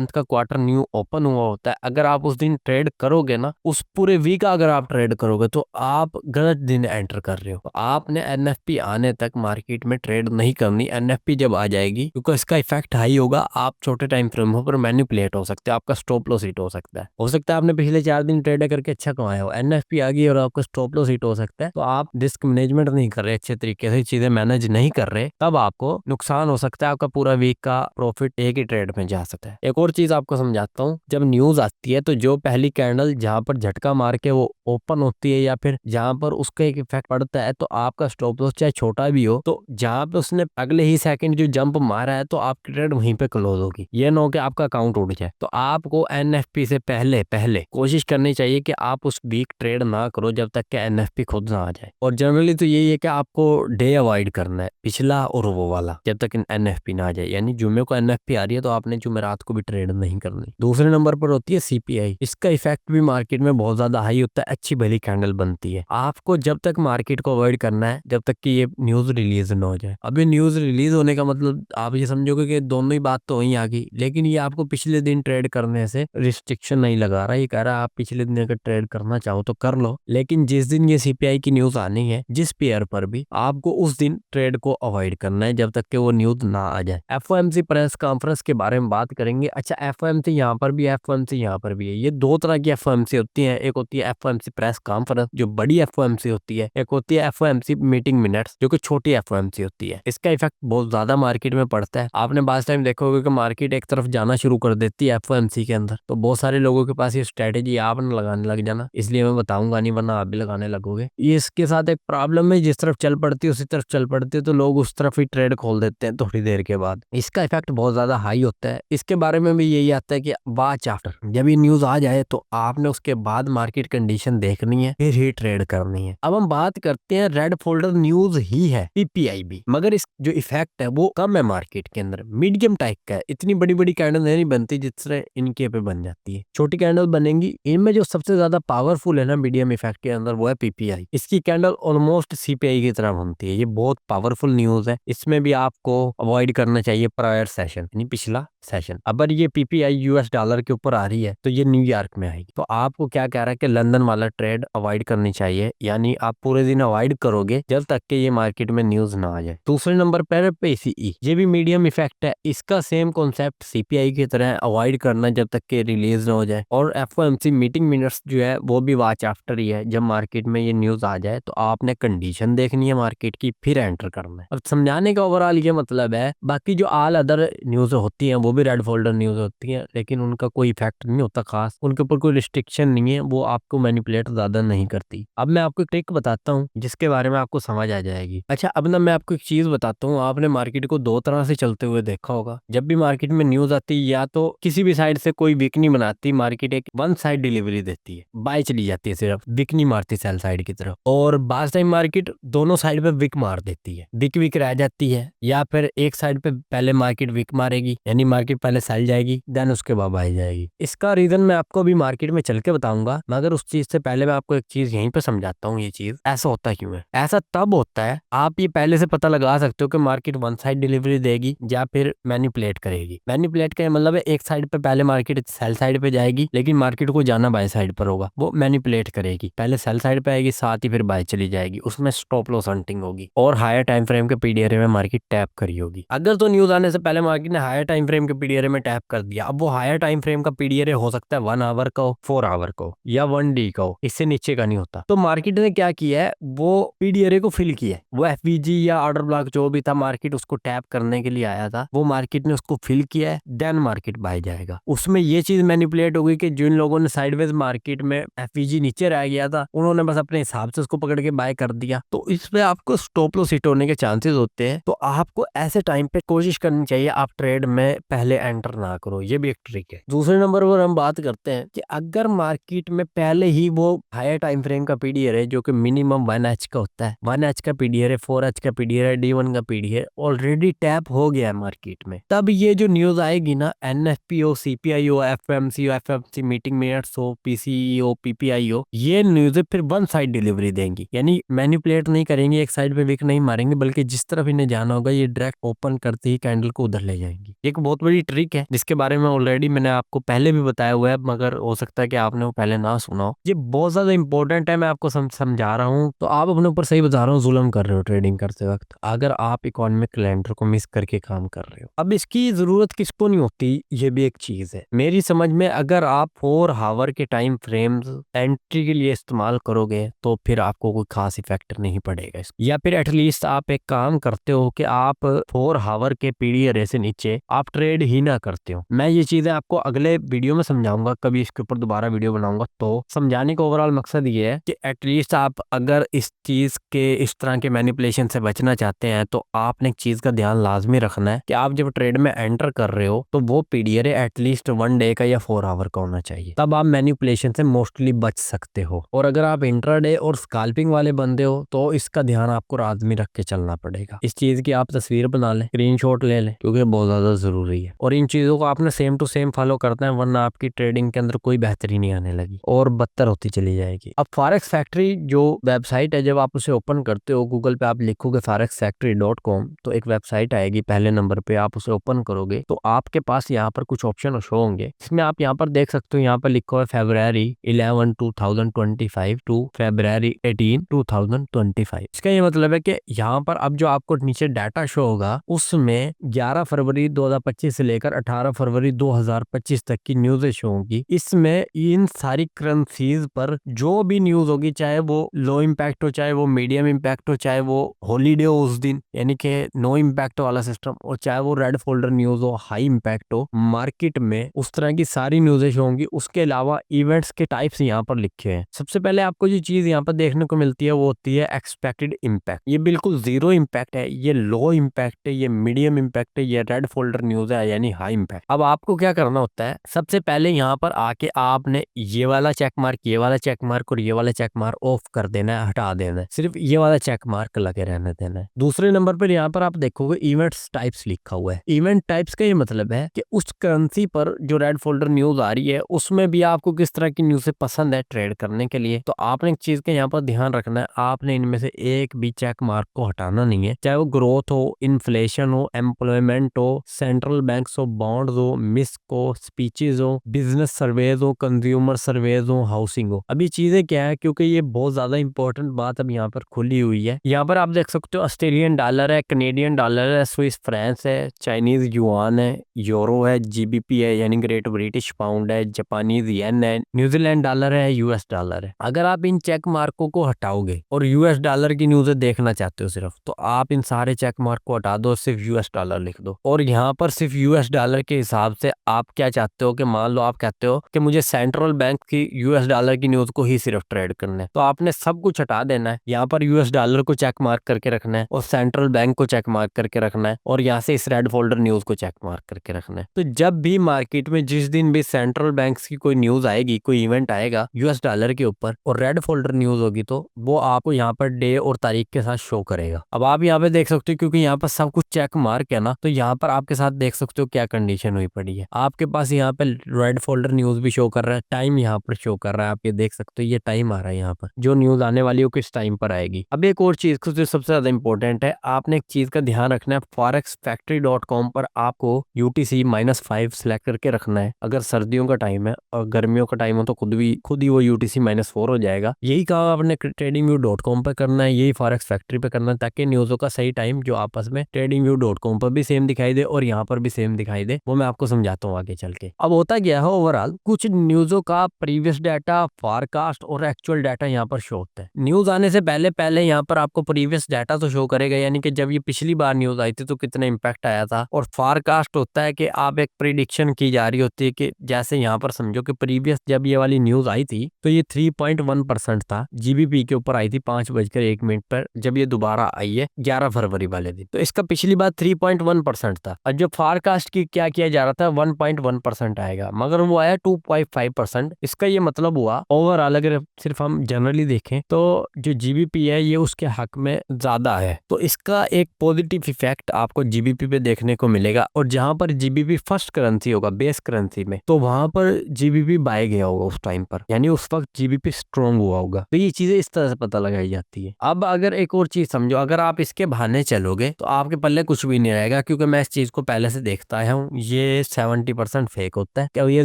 का क्वार्टर न्यू ओपन हुआ होता है। अगर आप उस दिन ट्रेड करोगे ना, उस पूरे वीक का अगर आप ट्रेड करोगे तो आप गलत दिन एंटर कर रहे हो। तो आपने एनएफपी आने तक मार्केट में ट्रेड नहीं करनी। एनएफपी जब आ जाएगी क्योंकि इसका इफेक्ट हाई होगा, आप छोटे टाइम फ्रेमों पर मैनिपुलेट हो सकते हैं, आपका स्टॉप लॉस हिट हो सकता है। आपने पिछले 4 दिन ट्रेड करके अच्छा कमाया हो, एनएफपी आ गई और आपका स्टॉप लॉस हिट हो सकता है, तो आप रिस्क मैनेजमेंट नहीं कर रहे, अच्छे तरीके से चीजें मैनेज नहीं कर रहे, तब आपको नुकसान हो सकता है। आपका पूरा वीक का प्रॉफिट एक ही ट्रेड में जा सकता है। एक और चीज आपको समझाता हूँ, जब न्यूज आती है तो जो पहली कैंडल जहां पर झटका मार के वो ओपन होती है या फिर जहां पर उसका एक इफेक्ट पड़ता है, तो आपका स्टॉप लॉस चाहे छोटा भी हो, तो जहां पे उसने अगले ही सेकंड जो जंप मारा है तो आपकी ट्रेड वहीं पे क्लोज होगी। ये ना हो कि आपका अकाउंट उड़ जाए। तो आपको एनएफपी से पहले कोशिश करनी चाहिए कि आप उस वीक ट्रेड ना करो जब तक कि एनएफपी खुद ना आ जाए। और जनरली तो यही है कि आपको डे अवॉइड करना है, पिछला और वो वाला, जब तक एनएफपी ना आ जाए। यानी जुमे को एनएफपी आ रही है तो आपने जुमेरात को भी ट्रेड नहीं करनी। दूसरे नंबर पर होती है सीपीआई। इसका इफेक्ट भी मार्केट में बहुत ज्यादा हाई होता है, अच्छी भली कैंडल बनती है। आपको जब तक मार्केट को अवॉइड करना है जब तक कि ये न्यूज रिलीज ना हो जाए। अभी न्यूज रिलीज होने का मतलब आप ये समझोगे कि दोनों ही बात तो वहीं आ गई, लेकिन ये आपको पिछले दिन ट्रेड करने से रिस्ट्रिक्शन नहीं लगा रहा। ये कह रहा है आप पिछले दिन अगर ट्रेड करना चाहो तो कर लो, लेकिन जिस दिन ये सीपीआई की न्यूज आनी है जिस पेयर पर भी, आपको उस दिन ट्रेड को अवॉइड करना है जब तक कि वो न्यूज ना आ जाए। एफओएमसी प्रेस कॉन्फ्रेंस के बारे में बात करेंगे। अच्छा, एफओएमसी यहाँ पर भी, एफओएमसी यहाँ पर भी है। ये दो तरह की एफओएमसी होती है। एक होती है एफओएमसी प्रेस कॉन्फ्रेंस जो बड़ी एफओएमसी होती है, एक होती है एफओएमसी मीटिंग मिनट्स जो कि छोटी एफओएमसी होती है। इसका इफेक्ट बहुत ज्यादा मार्केट में पड़ता है। आपने बात टाइम देखोगे कि मार्केट एक तरफ जाना शुरू कर देती है एफओएमसी के अंदर, तो बहुत सारे लोगों के पास ये स्ट्रेटेजी आप न लगाने लग जाना, इसलिए मैं बताऊंगा नहीं, वरना आप भी लगाने लगोगे। ये इसके साथ एक प्रॉब्लम है, जिस तरफ चल पड़ती है उसी तरफ चल पड़ती है, तो लोग उस तरफ ही ट्रेड खोल देते हैं थोड़ी देर के बाद। इसका इफेक्ट बहुत ज्यादा हाई होता है। इसके बारे में भी यही आता है कि वॉच आफ्टर, जब ये न्यूज आ जाए तो आपने उसके बाद मार्केट कंडीशन देखनी है, फिर ही ट्रेड करनी है। अब हम बात करते हैं रेड फोल्डर न्यूज ही है पीपीआई भी, मगर इस जो इफेक्ट है वो कम है मार्केट के अंदर, मीडियम टाइप का है। इतनी बड़ी बड़ी कैंडल नहीं बनती जिस तरह इनके पे बन जाती है, छोटी कैंडल बनेंगी। इनमें जो सबसे ज्यादा पावरफुल है ना मीडियम इफेक्ट के अंदर, वो है पीपीआई। इसकी कैंडल ऑलमोस्ट सीपीआई की तरह बनती है। ये बहुत पावरफुल न्यूज है। इसमें भी आपको अवॉइड करना चाहिए प्रायर सेशन, यानी पिछला सेशन। अगर ये पीपीआई यूएस डॉलर के ऊपर आ रही है तो ये न्यूयॉर्क में आएगी, तो आपको क्या कह रहा है कि लंदन वाला ट्रेड अवॉइड करनी चाहिए। यानी आप पूरे दिन अवॉइड करोगे जब तक कि ये मार्केट में न्यूज ना आ जाए। दूसरे नंबर पर पीसीई, ये भी मीडियम इफेक्ट है। इसका सेम कॉन्सेप्ट सीपीआई की तरह, अवॉइड करना जब तक कि रिलीज ना हो जाए। और एफओएमसी मीटिंग मिनट्स जो है वो भी वॉच आफ्टर ही है। जब मार्केट में ये न्यूज आ जाए तो आपने कंडीशन देखनी है मार्केट की, फिर एंटर करना है। अब समझाने का ओवरऑल ये मतलब है, बाकी जो ऑल अदर न्यूज होती हैं वो भी रेड फोल्डर न्यूज होती हैं, लेकिन उनका कोई इफेक्ट नहीं होता खास, उनके ऊपर कोई रिस्ट्रिक्शन नहीं है, वो आपको मैनिपुलेट ज्यादा नहीं करती। अब मैं आपको एक ट्रिक बताता हूँ जिसके बारे में आपको समझ आ जाएगी। अच्छा, अब ना मैं आपको एक चीज बताता हूँ, आपने मार्केट को दो तरह से चलते हुए देखा होगा। जब भी मार्केट में न्यूज आती है, या तो किसी भी साइड से कोई वीक नहीं बनाती, मार्केट एक वन साइड डिलीवरी देती है, बाय चली जाती है, सिर्फ वीक नहीं मारती सेल साइड की तरफ। और बास टाइम मार्केट दोनों साइड पे विक मार देती है, विक रह जाती है, या फिर एक साइड पे पहले मार्केट विक मारेगी, यानी मार्केट पहले सेल जाएगी, देन उसके बाद बाय जाएगी। इसका रीजन मैं आपको अभी मार्केट में चल के बताऊंगा, मगर उस चीज से पहले मैं आपको एक चीज यहीं पे समझाता हूँ। ये चीज ऐसा होता क्यों है? ऐसा तब होता है, आप ये पहले से पता लगा सकते हो कि मार्केट वन साइड डिलीवरी देगी या फिर मैनिपुलेट करेगी। मैनिपुलेट का मतलब है एक साइड पे पहले मार्केट सेल साइड पे जाएगी, लेकिन मार्केट को जाना बाय साइड पर होगा, वो मैनिपुलेट करेगी। करेगी, पहले सेल साइड पे आएगी, साथ ही फिर बाय चली जाएगी, उसमें स्टॉप लॉस हंटिंग होगी और हायर टाइम फ्रेम के पीडीआरए में मार्केट टैप करी होगी। अगर तो न्यूज आने से पहले मार्केट ने हायर टाइम फ्रेम के पीडीआरए में टैप कर दिया, अब वो हायर टाइम फ्रेम का पीडीआरए हो सकता है 1 आवर का हो, 4 आवर का हो या 1 डे का हो, इससे नीचे का नहीं होता। तो मार्केट ने क्या किया है, वो पीडीआरए को फिल किया है, वो एफवीजी या ऑर्डर ब्लॉक जो भी था मार्केट उसको टैप करने के लिए आया था, वो मार्केट ने उसको फिल किया है, देन मार्केट बाय जाएगा। उसमें ये चीज मैनिपुलेट हो गई कि जिन लोगों ने साइडवेज मार्केट में एफवीजी नीचे रह गया था, उन्होंने बस अपने हिसाब से उसको पकड़ के बाय कर दिया, तो इसमें आपको स्टॉप लॉस हिट होने के चांसेस होते हैं। तो आपको ऐसे टाइम पे कोशिश करनी चाहिए आप ट्रेड में पहले एंटर ना करो, ये भी एक ट्रिक है। दूसरे नंबर पर हम बात करते हैं कि अगर मार्केट में पहले ही वो हायर टाइम फ्रेम का पीडीआरए जो कि मिनिमम 1H का होता है, 1H का पीडीआरए, 4H का पीडीआरए, D1 का पीडीआरए ऑलरेडी टैप हो गया है मार्केट में, तब ये जो न्यूज आएगी ना, एनएफपी हो, सीपीआई हो, एफएमसी मीटिंग मिनट्स हो, पीसीई हो, पीपीआई हो, ये न्यूज फिर वन साइड डिलीवरी देंगी, यानी मैनिपुलेट नहीं करेंगे, एक साइड पे विक नहीं मारेंगे, बल्कि जिस तरफ इन्हें जाना होगा ये डायरेक्ट ओपन करते ही कैंडल को उधर ले जाएंगी। एक बहुत बड़ी ट्रिक है जिसके बारे में ऑलरेडी मैंने आपको पहले भी बताया हुआ है, मगर हो सकता है कि आपने वो पहले ना सुना हो। ये बहुत ज्यादा इंपॉर्टेंट है, मैं आपको समझा रहा हूँ, तो आप अपने ऊपर सही बता रहा हूँ, जुल्म कर रहे हो ट्रेडिंग करते वक्त, अगर आप इकोनॉमिक कैलेंडर को मिस करके काम कर रहे हो। अब इसकी जरूरत किसको नहीं होती, ये भी एक चीज है मेरी समझ में। अगर आप 4 आवर के टाइम फ्रेम्स एंट्री के लिए इस्तेमाल करोगे तो फिर आपको कोई खास इफेक्ट नहीं पड़ेगा, या फिर एटलीस्ट आप एक काम करते हो कि आप 4 आवर के पीडीआरए से नीचे आप ट्रेड ही ना करते हो। मैं ये चीजें आपको अगले वीडियो में समझाऊंगा, कभी इसके ऊपर दोबारा वीडियो बनाऊंगा। तो समझाने का ओवरऑल मकसद ये है कि एटलीस्ट आप अगर इस चीज के, इस तरह के मैनिपुलेशन से बचना चाहते हैं, तो आपने एक चीज का ध्यान लाजमी रखना है कि आप जब ट्रेड में एंटर कर रहे हो तो वो पीडीआरए एटलीस्ट 1 डे का या 4 आवर का होना चाहिए, तब आप मैनिपुलेशन से मोस्टली बच सकते हो। और अगर आप इंट्राडे और स्कैल्पिंग वाले बंदे हो तो इसका ध्यान आपको लाजमी रख के चलना पड़ेगा। इस चीज की आप तस्वीर बना लें, स्क्रीनशॉट ले लें, क्योंकि बहुत ज्यादा जरूरी है, और इन चीजों को आपने सेम टू सेम फॉलो करना है, वरना आपकी ट्रेडिंग के अंदर कोई बेहतरी नहीं आने लगी और बदतर होती चली जाएगी। अब फॉरेक्स फैक्ट्री जो वेबसाइट है, जब आप उसे ओपन करते हो, गूगल पे आप लिखोगे forexfactory.com, तो एक वेबसाइट आएगी, पहले नंबर पे आप उसे ओपन करोगे तो आपके पास यहाँ पर कुछ ऑप्शन शो होंगे, इसमें आप यहाँ पर देख सकते हो, यहाँ पर लिखा हुआ है February 11, 2025 टू February 18, 2025। इसका ये मतलब है कि यहाँ पर अब जो आपको नीचे डाटा शो होगा उसमें 11 फरवरी 2025 से लेकर 18 फरवरी 2025 तक की न्यूज़ शो होंगी। इसमें इन सारी करेंसीज पर जो भी न्यूज होगी, चाहे वो लो इम्पैक्ट हो, चाहे वो मीडियम इम्पैक्ट हो, चाहे वो हॉलीडे हो उस दिन यानी कि नो इम्पैक्ट वाला सिस्टम, और चाहे वो रेड फोल्डर न्यूज हो, हाई इम्पैक्ट हो, मार्केट में उस तरह की सारी न्यूज़ें होंगी। उसके अलावा इवेंट्स के टाइप्स यहाँ पर लिखे हैं। सबसे पहले आपको जो चीज यहाँ पर देखने को मिलती है वो होती है एक्सपेक्टेड इम्पैक्ट। ये बिल्कुल 0 इम्पैक्ट है, ये लो इम्पैक्ट है, ये मीडियम इम्पैक्ट है, ये रेड फोल्डर न्यूज है यानी हाई इम्पैक्ट। अब आपको क्या करना होता है, सबसे पहले यहाँ पर आके आपने ये वाला चेक मार्क, ये वाला चेक मार्क और ये वाला चेक मार्क ऑफ कर देना है, हटा देना है, सिर्फ ये वाला चेक मार्क लगे रहने देना है। दूसरे नंबर पर यहाँ पर आप देखोगे इवेंट्स टाइप्स लिखा हुआ है। इवेंट टाइप्स का ये मतलब है कि उस करेंसी पर जो रेड फोल्डर न्यूज आ रही है उसमें भी आपको किस तरह की न्यूज़ पसंद है ट्रेड करने के लिए। तो आपने एक चीज का यहाँ पर ध्यान रखना है, आपने इनमें से एक भी चेक मार्क को हटाना नहीं है, चाहे वो ग्रोथ हो, इन्फ्लेशन हो, एम्प्लॉयमेंट हो, सेंट्रल बैंक्स हो, बॉन्ड हो, मिस्क हो, स्पीचेज हो, बिजनेस सर्वेज हो, कंज्यूमर सर्वेज हो, हाउसिंग हो। अभी चीजें क्या है, क्योंकि ये बहुत ज्यादा इंपॉर्टेंट बात अब यहाँ पर खुली हुई है। यहाँ पर आप देख सकते हो ऑस्ट्रेलियन डॉलर है, कनेडियन डॉलर है, स्विस फ्रांस है, चाइनीज युआन है, यूरो है, जीबीपी है यानी ग्रेट ब्रिटिश पाउंड है, जापानीज येन है, न्यूजीलैंड डॉलर है, यूएस डॉलर है। अगर आप इन चेक मार्कों को हटाओगे और यूएस डॉलर की न्यूज़ देखना चाहते हो सिर्फ, तो आप इन सारे चेक मार्क को हटा दो, सिर्फ यूएस डॉलर लिख दो, और यहाँ पर सिर्फ यूएस डॉलर के हिसाब से आप क्या चाहते हो कि मान लो आप कहते हो कि मुझे सेंट्रल बैंक की यूएस डॉलर की न्यूज को ही सिर्फ ट्रेड करना है, तो आपने सब कुछ हटा देना है। यहाँ पर यूएस डॉलर को चेक मार्क करके रखना है और सेंट्रल बैंक को चेक मार्क करके रखना है, और यहाँ से इस रेड फोल्डर न्यूज को चेक मार्क करके रखना है। तो जब भी मार्केट में जिस दिन भी सेंट्रल बैंक्स की कोई न्यूज आएगी, कोई इवेंट आएगा यूएस डॉलर के ऊपर और रेड फोल्डर न्यूज होगी, तो वो आपको यहाँ पर डे और तारीख के साथ शो करेगा। अब आप यहाँ पे देख सकते हो, क्योंकि यहाँ पर सब कुछ चेक मार्क है ना, तो यहाँ पर आपके साथ देख सकते हो क्या कंडीशन हुई पड़ी है। आपके पास यहाँ पे रेड फोल्डर न्यूज भी शो कर रहा है, टाइम यहाँ पर शो कर रहा है, आप ये देख सकते हो, ये टाइम आ रहा है यहाँ पर, जो न्यूज आने वाली हो किस टाइम पर आएगी। अब एक और चीज जो सबसे ज्यादा इंपॉर्टेंट है, आपने एक चीज का ध्यान रखना है, forexfactory.com पर आपको UTC -5 सेलेक्ट करके रखना है। अगर सर्दियों का टाइम है और गर्मियों का टाइम हो तो खुद ही वो UTC BTC -4 हो जाएगा। यही काम आपने tradingview.com पे करना है, यही फॉरेक्स फैक्ट्री पे करना है, ताकि न्यूज़ों का सही टाइम जो आपस में tradingview.com पर भी सेम दिखाई दे और यहाँ पर भी सेम दिखाई दे, वो मैं आपको समझाता हूँ आगे चल के। अब होता क्या है, ओवरऑल कुछ न्यूज़ों का प्रीवियस डाटा, फॉरकास्ट और एक्चुअल डाटा यहाँ पर शो होता है। न्यूज़ आने से पहले पहले यहाँ पर आपको प्रीवियस डाटा तो शो करेगा, यानी कि जब ये पिछली बार न्यूज़ आई थी तो कितना इम्पैक्ट आया था। और फॉरकास्ट होता है कि आप एक प्रिडिक्शन की जा रही होती है कि जैसे यहाँ पर समझो कि प्रीवियस जब ये वाली न्यूज़ आई थी तो ये 3.1% था, जीबीपी के ऊपर आई थी 5:01 पर, जब ये दोबारा आई है 11 फरवरी वाले दिन, तो इसका पिछली बार 3.1% था। और जो फॉरकास्ट की क्या किया जा रहा था 1.1% आएगा, मगर वो आया 2.5%। इसका ये मतलब हुआ ओवरऑल अगर सिर्फ हम जनरली देखें तो जो जीबीपी है ये उसके हक में ज्यादा है, तो इसका एक पॉजिटिव इफेक्ट आपको जीबीपी पे देखने को मिलेगा। और जहां पर जीबीपी फर्स्ट करेंसी होगा बेस करेंसी में, तो वहां पर जीबीपी बाय गया होगा उस टाइम पर, यानी उस वक्त जीबीपी स्ट्रॉन्ग हुआ होगा। तो ये चीजें इस तरह से पता लगाई जाती है। अब अगर एक और चीज समझो, अगर आप इसके बहाने चलोगे तो आपके पल्ले कुछ भी नहीं रहेगा, क्योंकि मैं इस चीज को पहले से देखता आया हूँ, ये 70% फेक होता है। क्या ये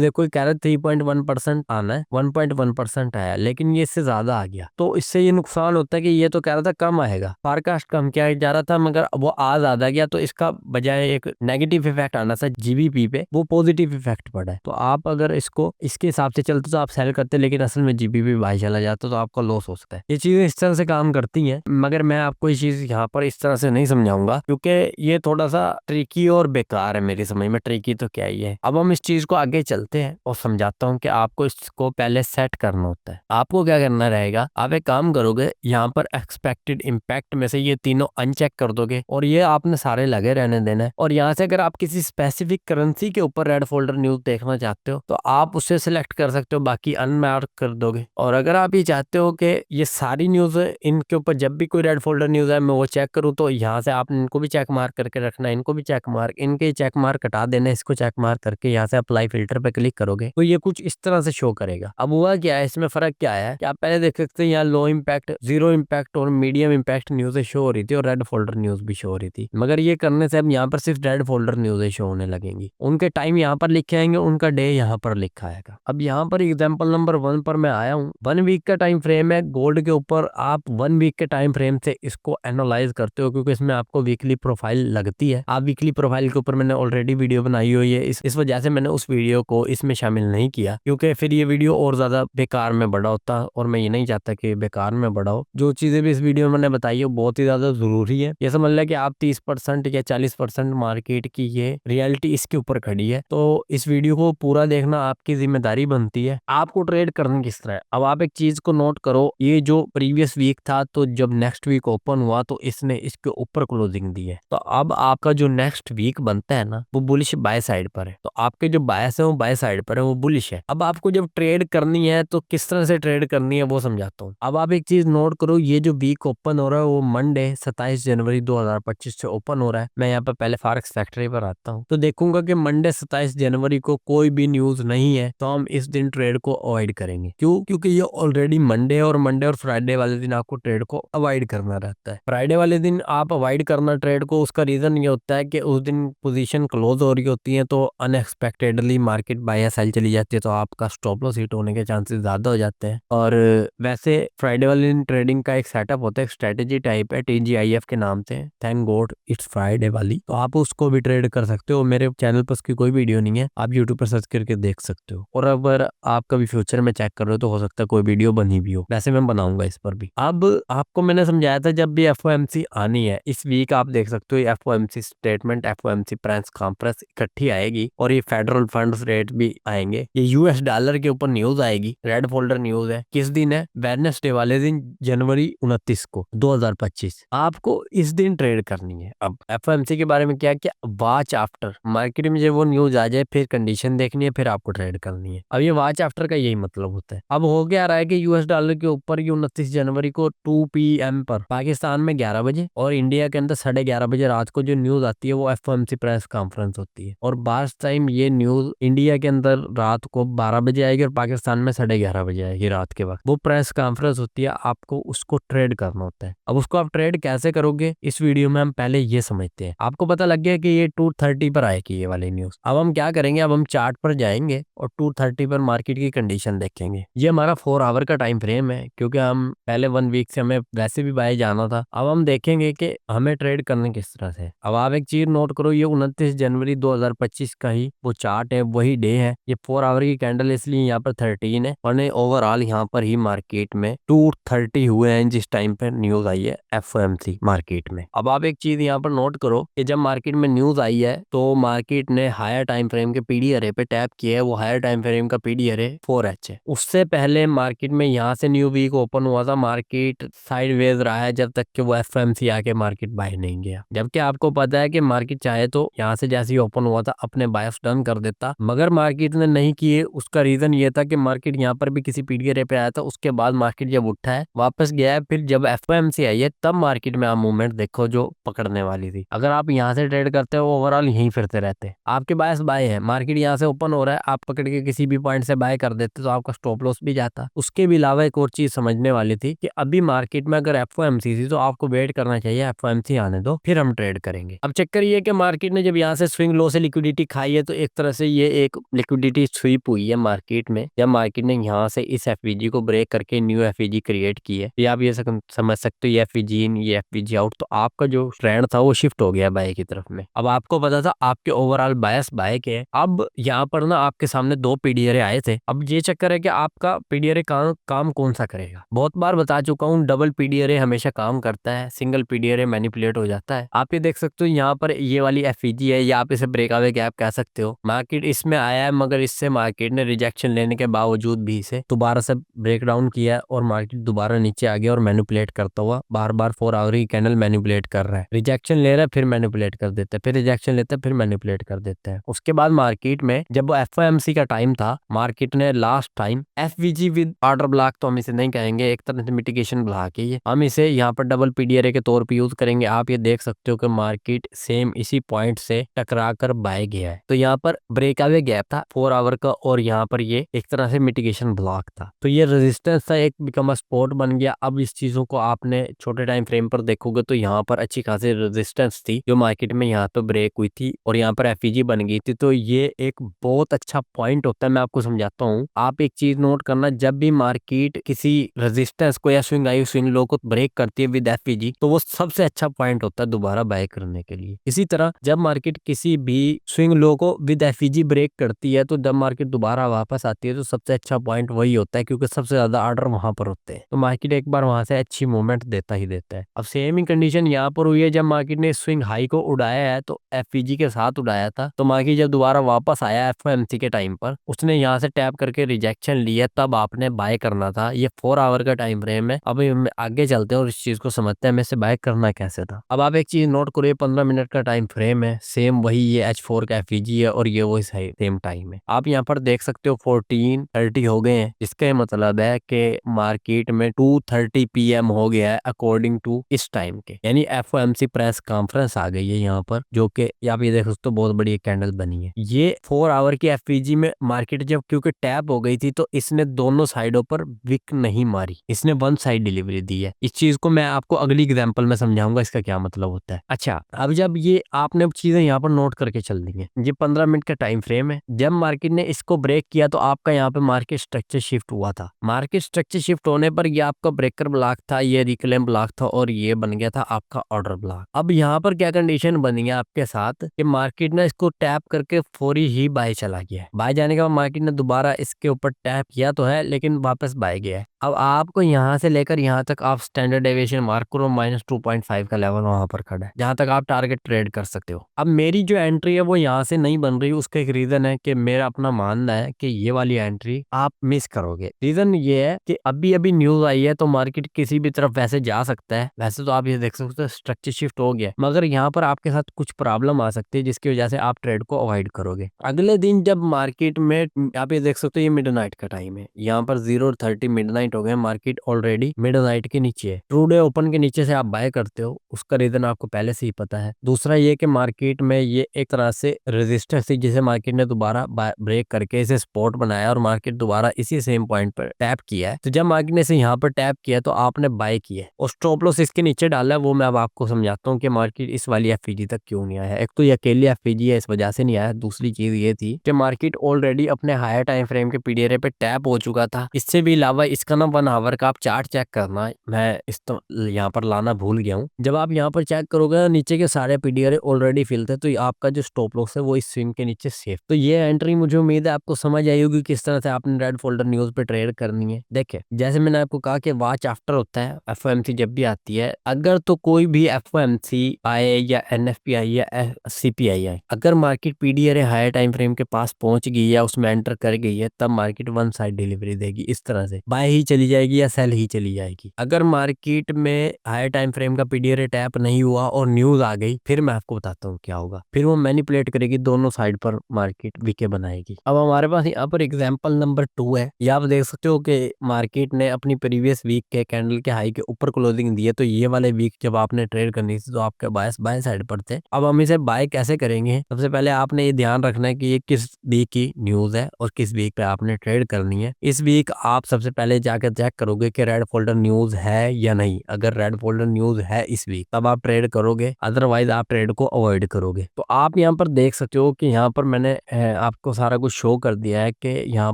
देखो कह रहे 3.1% आना है, 1.1% आया, लेकिन ये इससे ज्यादा आ गया, तो इससे ये नुकसान होता है कि ये तो कह रहा था कम आएगा, फॉरकास्ट कम किया जा रहा था, मगर वो आ ज्यादा गया, तो इसका बजाय एक नेगेटिव इफेक्ट आना था जीबीपी पे, वो पॉजिटिव इफेक्ट पड़ा है। तो आप अगर इसको इसके हिसाब से चलते तो आप सेल करते, लेकिन असल में जीबीपी बाय चला जाता तो आपका लॉस हो सकता है। ये चीजें इस तरह से काम करती हैं, मगर मैं आपको ये चीज यहाँ पर इस तरह से नहीं समझाऊंगा, क्योंकि ये थोड़ा सा ट्रिकी और बेकार है मेरी समझ में। ट्रिकी तो क्या ही है। अब हम इस चीज को आगे चलते हैं और समझाता हूँ कि आपको इसको पहले सेट करना होता है। आपको क्या करना रहेगा, आप एक काम करोगे, यहाँ पर एक्सपेक्टेड इम्पैक्ट में से ये तीनों अनचेक कर दोगे और ये आपने सारे लगे रहने देना है। और यहाँ से अगर आप किसी स्पेसिफिक करेंसी के ऊपर रेड फोल्डर न्यूज देखना चाहते हो तो आप उसे सिलेक्ट कर सकते हो, बाकी अनमार्क कर दोगे। और अगर आप ये चाहते हो कि ये सारी न्यूज इनके ऊपर जब भी कोई रेड फोल्डर न्यूज है मैं वो चेक करूँ, तो यहाँ से आप इनको भी चेक मार्क करके रखना, इनको भी चेक मार्क, इनके चेक मार्क हटा देना, इसको चेक मार्क करके यहाँ से अप्लाई फिल्टर पे क्लिक करोगे तो ये कुछ इस तरह से शो करेगा। अब हुआ क्या है, इसमें फर्क क्या है कि आप पहले देख सकते हैं यहाँ लो इम्पैक्ट, जीरो इम्पैक्ट और मीडियम इम्पैक्ट न्यूज़ें शो हो रही थी और रेड फोल्डर न्यूज भी शो हो रही थी, मगर ये करने से अब यहाँ पर सिर्फ रेड फोल्डर न्यूज़ें शो होने लगेंगी। उनके टाइम यहाँ पर लिखे आएंगे, उनका डे यहाँ पर लिखा आएगा। अब यहाँ पर एग्जाम्पल नंबर 1 पर मैं आया हूँ, 1 वीक का टाइम फ्रेम है गोल्ड के ऊपर। आप 1 वीक के टाइम फ्रेम से इसको एनालाइज करते हो, क्योंकि इसमें आपको वीकली प्रोफाइल लगती है। आप वीकली प्रोफाइल के ऊपर मैंने ऑलरेडी वीडियो बनाई हुई है, इस वजह से मैंने उस वीडियो को इसमें शामिल नहीं किया, क्योंकि फिर ये वीडियो और ज्यादा बेकार में बड़ा होता और मैं ये नहीं चाहता कि बेकार में बड़ा हो। जो चीजें भी इस वीडियो में मैंने बताई है बहुत ही ज्यादा जरूरी है। ये समझ लें कि आप 30% या 40% मार्केट की ये रियलिटी इसके ऊपर खड़ी है, तो इस वीडियो को पूरा देखना आपकी जिम्मेदारी बनती है। आपको ट्रेड करना किस तरह है, अब आप एक चीज को नोट करो, ये जो प्रीवियस वीक था तो जब नेक्स्ट वीक ओपन हुआ तो इसने इसके ऊपर क्लोजिंग दी है, तो अब आपका जो नेक्स्ट वीक बनता है ना वो बुलिश बाय साइड पर है, तो आपके जो बायस है वो बाय साइड पर है, वो बुलिश है। अब आपको जब ट्रेड करनी है तो किस तरह से ट्रेड करनी है वो समझाता हूँ। अब आप एक चीज नोट करो, ये जो वीक ओपन हो रहा है वो मंडे 27 जनवरी 2025 से ओपन हो रहा है। मैं यहाँ पर पहले फॉरेक्स फैक्ट्री पर आता हूँ तो देखूंगा कि मंडे 27 जनवरी को कोई भी न्यूज नहीं है, तो हम इस दिन ट्रेड को अवॉइड करेंगे। क्यों? क्योंकि ये ऑलरेडी मंडे और फ्राइडे वाले दिन आपको ट्रेड को अवॉइड करना रहता है। फ्राइडे वाले दिन आप अवॉइड करना ट्रेड को, उसका रीजन ये होता है कि उस दिन पोजीशन क्लोज हो रही होती है, तो अनएक्सपेक्टेडली मार्केट बाय या सेल चली जाती है, तो आपका स्टॉप लॉस हिट होने के चांसेस ज्यादा हो जाते हैं। और वैसे फ्राइडे वाले दिन ट्रेडिंग का एक सेटअप होता है, स्ट्रेटेजी टाइप है, TGIF के नाम से, थैंक गॉड इट्स फ्राइडे वाली, तो आप उसको भी ट्रेड कर सकते हो। मेरे चैनल पर उसकी कोई वीडियो नहीं है, आप यूट्यूब पर सर्च करके देख सकते हो। और अगर आप कभी फ्यूचर में चेक कर रहे हो तो हो सकता है कोई वीडियो बनी भी हो, वैसे मैं बनाऊंगा इस पर भी। अब आपको मैंने समझाया था जब भी FOMC आनी है, इस वीक आप देख सकते हो FOMC statement, FOMC press conference इकट्ठी आएगी और ये फेडरल फंड्स रेट भी आएंगे। ये US डॉलर के ऊपर न्यूज आएगी, रेड फोल्डर न्यूज है। किस दिन है? वेडनेसडे वाले दिन, जनवरी 29 को 2025। आपको इस दिन ट्रेड करनी है। अब FOMC के बारे में क्या क्या, वॉच आफ्टर, मार्केट में जब वो न्यूज आ जाए फिर कंडीशन देखनी है, फिर आपको ट्रेड करनी है। अब ये वॉच आफ्टर का यही मतलब होता है। अब हो क्या रहा है कि US डॉलर के ऊपर 29 जनवरी को 2 PM पर पाकिस्तान में 11 बजे और इंडिया के अंदर 11:30 बजे रात को जो न्यूज आती है वो FOMC प्रेस कॉन्फ्रेंस होती है। और बास टाइम ये न्यूज इंडिया के अंदर रात को 12 बजे आएगी और पाकिस्तान में 11:30 बजे आएगी रात के वक्त, वो प्रेस कॉन्फ्रेंस होती है। आपको उसको ट्रेड करना होता है। अब उसको आप ट्रेड कैसे करोगे इस वीडियो में हम पहले ये समझते हैं। आपको पता लग गया कि ये 230 पर आएगी ये वाली न्यूज। अब हम क्या करेंगे, अब हम चार्ट पर जाएंगे और 230 पर मार्केट की कंडीशन देखेंगे। ये हमारा 4 आवर का टाइम फ्रेम है, क्योंकि हम पहले 1 वीक से हमें वैसे भी बाय जाना था। अब हम देखेंगे कि हमें ट्रेड करने किस तरह से। अब आप एक चीज नोट करो, ये 29 जनवरी 2025 का ही वो चार्ट है, वही डे है। ये 4 आवर की कैंडल इसलिए यहाँ पर 13 है, वरना ओवरऑल यहाँ पर ही मार्केट में 230 हुए हैं जिस टाइम पर न्यूज आई है FOMC मार्केट में। अब आप एक चीज यहाँ पर नोट करो कि जब मार्केट में न्यूज आई है तो मार्केट ने हायर टाइम फ्रेम के पीडीआर पे टैप किया है। वो हायर टाइम फ्रेम का पीडीआर 4H है। उससे पहले मार्केट में यहाँ से न्यू वीक ओपन हुआ था, मार्केट साइडवेज रहा है जब तक कि वो FOMC आके मार्केट बाय नहीं गया। जबकि आपको पता है कि मार्केट चाहे तो यहाँ से जैसे ही ओपन हुआ था अपने बायस डन कर देता, मगर मार्केट ने नहीं किए। उसका रीजन ये था कि मार्केट यहाँ पर भी किसी पीडीआर पे आया था, उसके बाद मार्केट जब उठा है वापस गया है, फिर जब FOMC आई है तब मार्केट में आप मूवमेंट देखो जो पकड़ने वाली थी। अगर आप यहाँ से ट्रेड करते हो ओवरऑल यहीं फिरते रहते, आपके बायस बाय है, मार्केट यहाँ से ओपन हो रहा है, आप पकड़ के किसी भी पॉइंट से बाय कर देते तो आपका स्टॉप लॉस भी जाता। उसके भी अलावा एक और चीज समझने वाली थी कि अभी मार्केट में अगर FOMC थी तो आपको वेट करना चाहिए, FOMC आने दो फिर हम ट्रेड करेंगे। अब चक्कर ये कि मार्केट ने जब यहाँ से स्विंग लो से लिक्विडिटी खाई है तो एक तरह से ये एक लिक्विडिटी स्वीप हुई है मार्केट में। जब मार्केट ने यहाँ से इस FVG को ब्रेक करके न्यू FVG क्रिएट की है, तो आप ये समझ सकते हो ये FVG इन ये FVG आउट, तो आपका जो ट्रेंड था वो शिफ्ट हो गया बाय की तरफ में। अब आपको पता था आपके ओवरऑल बायस बाय के है। अब यहाँ पर ना आपके सामने 2 पीडीआर आए थे। अब ये चक्कर है कि आपका पीडीआर काम कौन सा करेगा। बहुत बार बता चुका हूँ, डबल पीडीआर हमेशा काम करता है, सिंगल पीडीआर मैनिपुलेट हो जाता है। आप ये देख सकते हो यहाँ पर ये वाली FVG है, या आप इसे ब्रेकअवे गैप कह सकते हो। मार्केट इसमें आया है, मगर इससे मार्केट ने रिजेक्शन लेने के बावजूद भी इसे दोबारा से ब्रेक डाउन किया और मार्केट दोबारा नीचे आ गया और मैनिपुलेट करता हुआ बार बार 4 आवर की कैंडल मैनिपुलेट कर रहा है। रिजेक्शन ले रहा है फिर मैनिपुलेट कर देता है, फिर रिजेक्शन लेता है फिर मैनिपुलेट कर देता है। उसके बाद मार्केट में जब वो FOMC का टाइम था, मार्केट ने last time FVG with order block, तो हम इसे नहीं कहेंगे, एक तरह से मिटिगेशन ब्लॉक है ये, हम इसे यहाँ पर डबल पीडीआर के तौर पर यूज करेंगे। आप ये देख सकते हो कि मार्केट सेम इसी पॉइंट से टकरा कर बाय गया है। तो यहाँ पर ब्रेकअवे गैप था 4 आवर का और यहाँ पर ये एक तरह से मिटिगेशन ब्लॉक था। तो ये रेजिस्टेंस था, एक बिकम सपोर्ट बन गया। अब इस चीजों को आपने छोटे टाइम फ्रेम पर देखोगे तो यहाँ पर अच्छी खासी रेजिस्टेंस थी जो मार्केट में यहाँ तो ब्रेक हुई थी और यहाँ पर FVG बन गई थी। तो ये एक बहुत अच्छा पॉइंट होता है, मैं आपको समझाता हूँ। आप एक चीज नोट करना, जब भी मार्केट किसी रेजिस्टेंस को या स्विंग लो को ब्रेक करती है विद FVG, तो वो सबसे अच्छा पॉइंट होता है दोबारा बाय करने के लिए। इसी तरह जब मार्केट किसी भी स्विंग लो को विद FVG ब्रेक करती है तो जब मार्केट दोबारा वापस आती है तो सबसे अच्छा पॉइंट वही होता है, क्योंकि सबसे ज्यादा ऑर्डर वहां पर होते हैं। तो मार्केट एक बार वहां से अच्छी मूवमेंट देता ही देता है। अब सेम ही कंडीशन यहाँ पर हुई है, जब मार्केट ने स्विंग हाई को उड़ाया है तो FVG के साथ उड़ाया था। तो मार्केट जब दोबारा वापस आया FOMC के टाइम पर, उसने यहाँ से टैप करके रिजेक्शन लिया, तब आपने बाय करना था। ये 4 आवर का टाइम फ्रेम है। अब आगे चलते हैं और इस चीज को समझते हैं हमें से बाय करना कैसे था। अब आप एक चीज नोट करो, ये 15 मिनट का टाइम फ्रेम है, सेम वही ये H4 का FVG है और ये वही सेम टाइम है। आप यहाँ पर देख सकते हो 14:30 हो गए हैं, इसका मतलब है कि मार्केट में 2:30 PM हो गया है अकॉर्डिंग टू इस टाइम के, यानी FOMC प्रेस कॉन्फ्रेंस आ गई है यहाँ पर, जो कि आप ये देख सकते हो बहुत बड़ी एक कैंडल बनी है। ये 4 आवर की FVG में मार्केट जब क्योंकि टैप हो गई थी तो इसने दोनों साइडों पर विक नहीं मारी, इसने वन साइड डिलीवरी दी है। इस चीज को मैं आपको अगली एग्जांपल में समझाऊंगा इसका क्या मतलब होता है। अच्छा, अब जब ये आपने चीजें यहाँ पर नोट करके चल दी है, ये 15 मिनट का टाइम फ्रेम है। जब मार्केट ने इसको ब्रेक किया तो आपका यहाँ पे मार्केट स्ट्रक्चर शिफ्ट हुआ था। मार्केट स्ट्रक्चर शिफ्ट होने पर ये आपका ब्रेकर ब्लॉक था, ये रिक्लेम ब्लॉक था और ये बन गया था आपका ऑर्डर ब्लॉक। अब यहाँ पर क्या कंडीशन बनी है आपके साथ कि मार्केट ने इसको टैप करके फौरी ही बाय चला गया है। बाय जाने के बाद मार्केट ने दोबारा इसके ऊपर टैप किया तो है, लेकिन वापस बाय गया है। अब आपको यहाँ से लेकर यहाँ तक आप स्टैंडर्ड डेविएशन मार्क करो, -2.5 का लेवल वहां पर खड़ा है, जहां तक आप टारगेट ट्रेड कर सकते हो। अब मेरी जो एंट्री है वो यहाँ से नहीं बन रही, उसका एक रीजन है कि मेरा अपना मानना है कि ये वाली एंट्री आप मिस करोगे। रीजन ये है कि अभी अभी न्यूज आई है तो मार्केट किसी भी तरफ वैसे जा सकता है। वैसे तो आप ये देख सकते हो स्ट्रक्चर शिफ्ट हो गया, मगर यहाँ पर आपके साथ कुछ प्रॉब्लम आ सकती है जिसकी वजह से आप ट्रेड को अवॉइड करोगे। अगले दिन जब मार्केट में आप ये देख सकते हो ये मिडनाइट का टाइम है, यहाँ पर 0:30 मिडनाइट हो गए, मार्केट ऑलरेडी मिडनाइट के नीचे है। ट्रू डे ओपन के नीचे से आप बाय करते हो, उसका रीजन आपको पहले से ही पता है। दूसरा ये कि मार्केट में ये एक तरह से रेजिस्टेंस थी जिसे मार्केट ने दोबारा ब्रेक करके इसे सपोर्ट बनाया और मार्केट दोबारा इसी सेम पॉइंट पर टैप किया है। तो जब मार्केट ने इसे यहाँ पर टैप किया तो आपने बाय किया और स्टॉप लॉस इसके नीचे डाला है। वो मैं अब आपको समझाता हूँ कि मार्केट इस वाली FVG तक क्यों नहीं आया। एक तो ये अकेली FVG है, इस वजह से नहीं आया। दूसरी चीज ये थी कि मार्केट ऑलरेडी अपने हायर टाइम फ्रेम के पीडीआर पे टैप टैप हो चुका था। इससे भी अलावा इसका ना 1 आवर का आप चार्ट चेक करना, मैं इस तो यहाँ पर लाना भूल गया हूँ। जब आप यहाँ पर चेक करोगे ना, नीचे के सारे पीडीआर ऑलरेडी फिल थे, तो आपका जो स्टॉप लॉस है वो इस स्विंग के नीचे सेफ। तो ये एंट्री मुझे उम्मीद है आपको समझ आई होगी किस तरह से आपने रेड फोल्डर न्यूज पे ट्रेड करनी है। देखिए जैसे मैंने आपको कहा कि वॉच आफ्टर होता है, एफओएमसी जब भी आती है, अगर तो कोई भी एफओएमसी आए या एनएफपी आई या सीपीआई आए, अगर market PDR higher time frame के पास पहुंच गई या उसमें एंटर कर गई है, तब मार्केट वन साइड डिलीवरी देगी। इस तरह से बाय ही चली जाएगी या सेल ही चली जाएगी। अगर मार्केट में हायर टाइम फ्रेम का पीडीआर टैप नहीं हुआ और न्यूज आ गई, फिर मैं आपको बताता हूँ क्या होगा। फिर वो मैनिपुलेट करेगी, दोनों साइड पर मार्केट वीके बनाएगी। अब हमारे पास यहाँ पर एग्जांपल नंबर 2 है। ये आप देख सकते हो कि मार्केट ने अपनी प्रीवियस वीक के कैंडल के हाई के ऊपर क्लोजिंग दी है। तो ये वाले वीक जब आपने ट्रेड करनी थी तो आपके बायस बाय साइड पर थे। अब हम इसे बाय कैसे करेंगे? सबसे पहले आपने ये ध्यान रखना है कि ये किस वीक की न्यूज है और किस वीक पे आपने ट्रेड करनी है। इस वीक आप सबसे पहले जाकर चेक करोगे कि रेड फोल्डर न्यूज है या नहीं। अगर रेड फोल्डर न्यूज है इस वीक, तब आप ट्रेड करोगे, अदरवाइज आप ट्रेड को अवॉइड करोगे। तो आप यहाँ पर देख सकते हो कि यहाँ पर मैंने आपको सारा कुछ शो कर दिया है कि यहाँ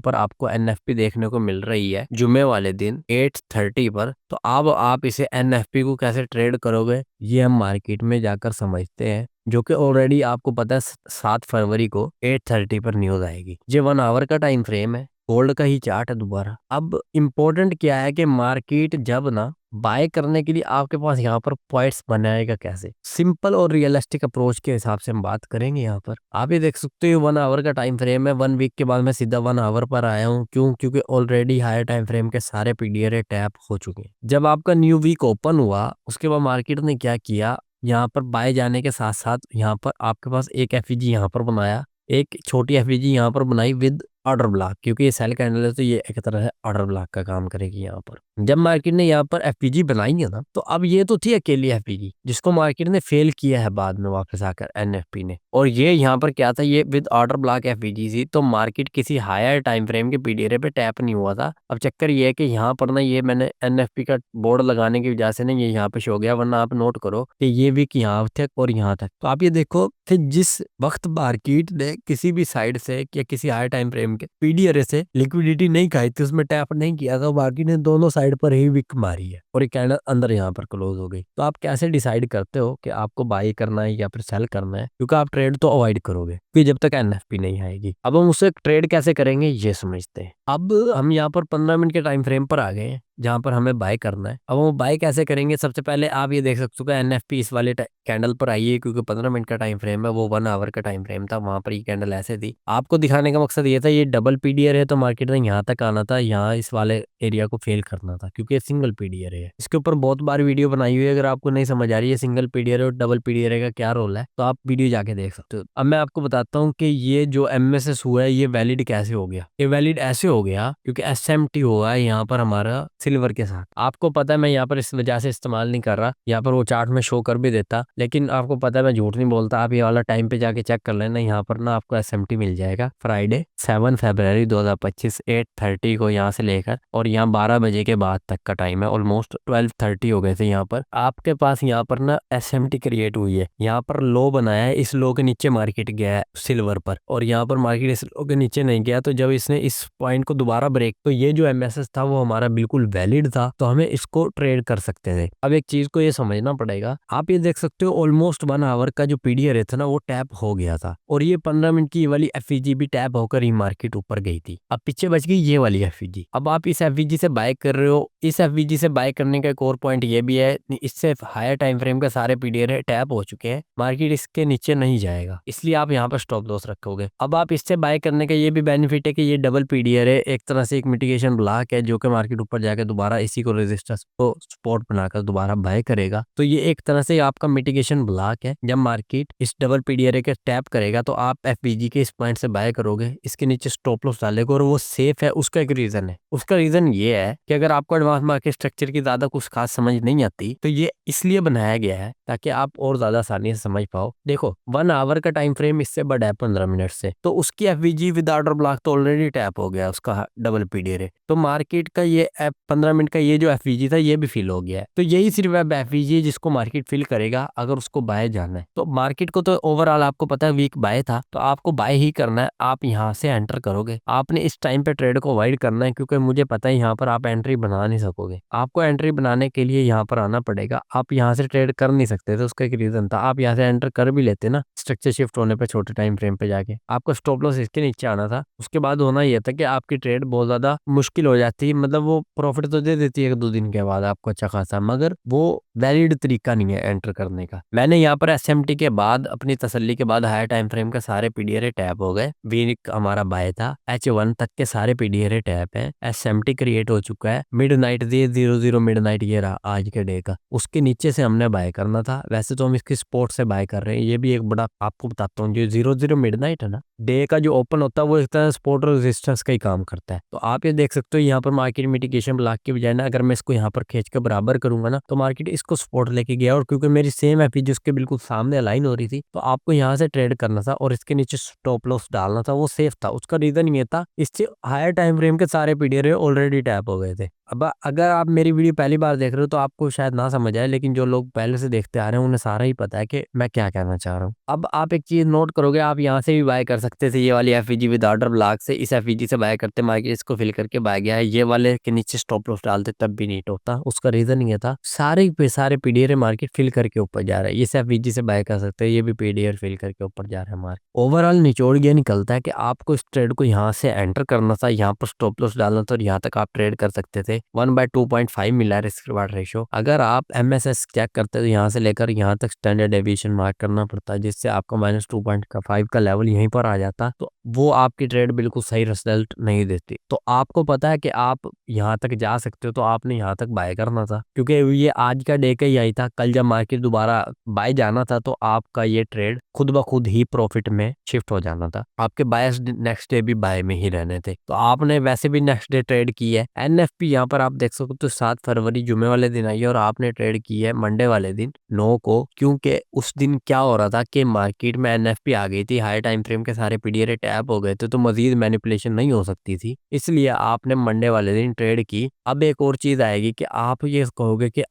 पर आपको एनएफपी देखने को मिल रही है जुमे वाले दिन 8:30 पर। तो अब आप इसे एनएफपी को कैसे ट्रेड करोगे, ये हम मार्केट में जाकर समझते हैं, जो कि ऑलरेडी आपको पता है 7 फरवरी को 8:30 पर न्यूज आएगी। ये 1 आवर का टाइम फ्रेम है, गोल्ड का ही चार्ट है दोबारा। अब इम्पोर्टेंट क्या है कि मार्केट जब ना बाय करने के लिए आपके पास यहाँ पर पॉइंट्स बनाएगा कैसे, सिंपल और रियलिस्टिक अप्रोच के हिसाब से हम बात करेंगे। यहाँ पर आप ये देख सकते हो 1 आवर का टाइम फ्रेम है। 1 वीक के बाद मैं सीधा 1 आवर पर आया हूँ। क्यों? क्योंकि ऑलरेडी हायर टाइम फ्रेम के सारे पीडीआर टैप हो चुके हैं। जब आपका न्यू वीक ओपन हुआ, उसके बाद मार्केट ने क्या किया, यहाँ पर बाय जाने के साथ साथ यहाँ पर आपके पास एक एफईजी यहाँ पर बनाया, एक छोटी एफईजी यहाँ पर बनाई विद ऑर्डर ब्लॉक, क्योंकि ये सेल कैंडल है तो ये एक तरह से ऑर्डर ब्लॉक का काम करेगी। यहाँ पर जब मार्केट ने यहाँ पर एफपीजी बनाई है ना, तो अब ये तो थी अकेली एफपीजी जिसको मार्केट ने फेल किया है बाद में वापस आकर एनएफपी ने, और ये यहाँ पर क्या था, ये विद ऑर्डर ब्लॉक एफपीजी थी। तो मार्केट किसी हायर टाइम फ्रेम के पीडीआर पे टैप नहीं हुआ था। अब चक्कर ये है कि यहाँ पर ना ये मैंने एनएफपी का बोर्ड लगाने की वजह से ना ये यहाँ पे शो गया, वरना आप नोट करो कि ये वीक यहाँ तक और यहाँ तक। तो आप ये देखो कि जिस वक्त मार्केट ने किसी भी साइड से या किसी हायर टाइम फ्रेम के पीडीआर से लिक्विडिटी नहीं खाई थी, उसमें टैप नहीं किया था, मार्केट ने दोनों साइड पर ही विक मारी है और एक कैंडल अंदर यहाँ पर क्लोज हो गई। तो आप कैसे डिसाइड करते हो कि आपको बाय करना है या फिर सेल करना है? क्योंकि आप ट्रेड तो अवॉइड करोगे क्योंकि जब तक एनएफपी नहीं आएगी। अब हम उसे ट्रेड कैसे करेंगे ये समझते हैं। अब हम यहाँ पर 15 मिनट के टाइम फ्रेम पर आ गए हैं जहां पर हमें बाय करना है। अब हम बाय कैसे करेंगे? सबसे पहले आप ये देख सकते हो एनएफपी इस वाले कैंडल पर आई है, क्योंकि 15 मिनट का टाइम फ्रेम है, वो 1 आवर का टाइम फ्रेम था, वहां पर ये कैंडल ऐसे थी। आपको दिखाने का मकसद ये था, ये डबल पीडीआर है तो मार्केट ने यहाँ तक आना था, यहाँ इस वाले एरिया को फेल करना था, क्योंकि ये सिंगल पीडीआर है। इसके ऊपर बहुत बार वीडियो बनाई हुई है, अगर आपको नहीं समझ आ रही है सिंगल पीडीआर और डबल पीडीआर का क्या रोल है, तो आप वीडियो जाके देख सकते हो। अब मैं आपको बताता हूँ कि ये जो एमएसएस हुआ है ये वैलिड कैसे हो गया। ये वैलिड ऐसे हो गया क्योंकि एसएमटी हुआ है यहाँ पर हमारा सिल्वर के साथ। आपको पता है मैं यहाँ पर इस वजह से इस्तेमाल नहीं कर रहा, यहाँ पर वो चार्ट में शो कर भी देता, लेकिन आपको पता है मैं झूठ नहीं बोलता। आप ये वाला टाइम पे जाके चेक कर लेना, यहाँ पर ना आपको एसएमटी मिल जाएगा। फ्राइडे 7 फरवरी 2025 8:30 को यहाँ से लेकर और यहाँ 12 बजे के बाद तक का टाइम है। ऑलमोस्ट 12:30 हो गए थे। यहाँ पर आपके पास यहाँ पर ना एसएमटी क्रिएट हुई है, यहाँ पर लो बनाया है, इस लो के नीचे मार्केट गया है सिल्वर पर, और यहाँ पर मार्केट इस लो के नीचे नहीं गया। तो जब इसने इस पॉइंट को दोबारा ब्रेक, तो ये जो एमएसएस था वो हमारा बिल्कुल वैलिड था, तो हमें इसको ट्रेड कर सकते थे। अब एक चीज को ये समझना पड़ेगा, आप ये देख सकते हो ऑलमोस्ट 1 आवर का जो पीडीआर था ना वो टैप हो गया था, और ये 15 मिनट की वाली एफईजी भी टैप होकर ही मार्केट ऊपर गई थी। अब पीछे बच गई ये वाली एफईजी। अब आप इस एफईजी से बाय कर रहे हो, इस एफईजी से बाय करने का एक और पॉइंट ये भी है, इससे हायर टाइम फ्रेम के सारे पीडीआर टैप हो चुके हैं, मार्केट इसके नीचे नहीं जाएगा, इसलिए आप यहाँ पर स्टॉप लॉस रखोगे। अब आप इससे बाय करने का ये भी बेनिफिट है कि ये डबल पीडीआर है, एक तरह से एक मिटिगेशन ब्लॉक है, जो कि मार्केट ऊपर जाकर दोबारा इसी को रेजिस्टेंस को सपोर्ट बनाकर दोबारा बाय करेगा। तो ये एक तरह से आपका मिटिगेशन ब्लॉक है। जब मार्केट इस डबल पीडीआर के टैप करेगा तो आप एफबीजी के इस पॉइंट से बाय करोगे, इसके नीचे स्टॉप लॉस डालेगा और वो सेफ है। उसका एक रीजन है, उसका रीजन ये है कि अगर आपको एडवांस मार्केट स्ट्रक्चर की ज्यादा कुछ खास समझ नहीं आती तो ये इसलिए बनाया गया है ताकि आप और ज्यादा आसानी से समझ पाओ। देखो 1 आवर का टाइम फ्रेम इससे बड़ा है 15 मिनट से, तो उसकी एफबीजी विद ऑर्डर ब्लॉक तो ऑलरेडी टैप हो गया, उसका डबल पीडीआर है। तो मार्केट का ये 15 15 मिनट का ये जो एफवीजी था ये भी फिल हो गया है। तो यही सिर्फ अब एफवीजी है जिसको मार्केट फिल करेगा अगर उसको बाय जाना है। तो मार्केट को तो ओवरऑल आपको पता है वीक बाय था, तो आपको बाय ही करना है। आप यहाँ से एंटर करोगे, आपने इस टाइम पे ट्रेड को अवॉइड करना है, क्योंकि मुझे पता है यहाँ पर आप एंट्री बना नहीं सकोगे। आपको एंट्री बनाने के लिए यहाँ पर आना पड़ेगा। आप यहाँ से ट्रेड कर नहीं सकते थे, उसका एक रीजन था। आप यहाँ से एंटर कर भी लेते ना स्ट्रक्चर शिफ्ट होने पे छोटे टाइम फ्रेम पे जाके, आपका स्टॉप लॉस इसके नीचे आना था। उसके बाद होना यह था कि आपकी ट्रेड बहुत ज्यादा मुश्किल हो जाती है, मतलब वो प्रॉफिट तो दे देती है 1-2 दिन के बाद आपको अच्छा खासा, मगर वो वैलिड तरीका नहीं है एंटर करने का। मैंने यहाँ पर एसएमटी के बाद अपनी तसल्ली के बाद हायर टाइम फ्रेम के सारे पीडीआर टैप हो गए। वीक हमारा बाय था, H1 तक के सारे पीडीआर टैप है, एसएमटी क्रिएट हो चुका है। मिडनाइट दिए 00 मिडनाइट ये रहा आज के डे का, उसके नीचे से हमने बाय करना था। वैसे तो हम इसकी स्पोर्ट से बाय कर रहे हैं, ये भी एक बड़ा आपको बताता हूँ। जो 00 मिडनाइट है ना, डे का जो ओपन होता है वो एक तरह सपोर्ट और रेजिस्टेंस का ही काम करता है। तो आप ये देख सकते हो यहाँ पर मार्केट मिटिगेशन ब्लॉक की बजाय ना, अगर मैं इसको यहाँ पर खींच के बराबर करूंगा ना, तो मार्केट इसको सपोर्ट लेके गया। और क्योंकि मेरी सेम एफईजी उसके बिल्कुल सामने अलाइन हो रही थी, तो आपको यहाँ से ट्रेड करना था और इसके नीचे स्टॉप लॉस डालना था, वो सेफ था। उसका रीजन ये था, इससे हायर टाइम फ्रेम के सारे पीडीआर ऑलरेडी टैप हो गए थे। अब अगर आप मेरी वीडियो पहली बार देख रहे हो तो आपको शायद ना समझ आए, लेकिन जो लोग पहले से देखते आ रहे हैं उन्हें सारा ही पता है कि मैं क्या कहना चाह रहा हूँ। अब आप एक चीज नोट करोगे, आप यहाँ से भी बाय कर सकते थे। ये वाली एफईजी विद ऑर्डर ब्लॉक से, इस एफईजी से बाय करते, मार्केट इसको फिल करके बाय गया है। ये वाले के नीचे स्टॉप लॉस डालते तब भी नहीं होता। उसका रीजन ये था, सारे पे सारे पीडीआर मार्केट फिल करके ऊपर जा रहा है। इस एफईजी से बाय कर सकते हैं, ये भी पीडीआर फिल करके ऊपर जा रहा है हमारे। ओवरऑल निचोड़ ये निकलता है कि आपको इस ट्रेड को यहाँ से एंटर करना था, यहाँ पर स्टॉप लॉस डालना था और यहाँ तक आप ट्रेड कर सकते थे। 1/2.5 मिला है रिस्क रिवार्ड रेशियो। अगर आप एमएसएस चेक करते तो यहाँ से लेकर यहाँ तक स्टैंडर्ड डेविएशन मार्क करना पड़ता है, जिससे आपका -2.5 का लेवल यहीं पर आ जाता, तो वो आपकी ट्रेड बिल्कुल सही रिजल्ट नहीं देती। तो आपको पता है कि आप यहाँ तक जा सकते हो, तो आपने यहाँ तक बाय करना था, क्योंकि ये आज का डे का ही आई था। कल जब मार्केट दोबारा बाय जाना था तो आपका ये ट्रेड खुद ब खुद ही प्रॉफिट में शिफ्ट हो जाना था। आपके बायस नेक्स्ट डे भी बाय में ही रहने थे, तो आपने वैसे भी नेक्स्ट डे ट्रेड की है। एनएफपी यहाँ पर आप देख सकते हो तो 7 फरवरी जुमे वाले दिन आई है और आपने ट्रेड की है मंडे वाले दिन 9 को, क्योंकि उस दिन क्या हो रहा था कि मार्केट में एनएफपी आ गई थी, हाई टाइम फ्रेम के सारे पीडीआर टैप हो गए थे, तो मजीद मैनिपुलेशन नहीं हो सकती थी, इसलिए आपने मंडे वाले दिन ट्रेड की। अब एक और चीज आएगी कि आप ये कहोगे कि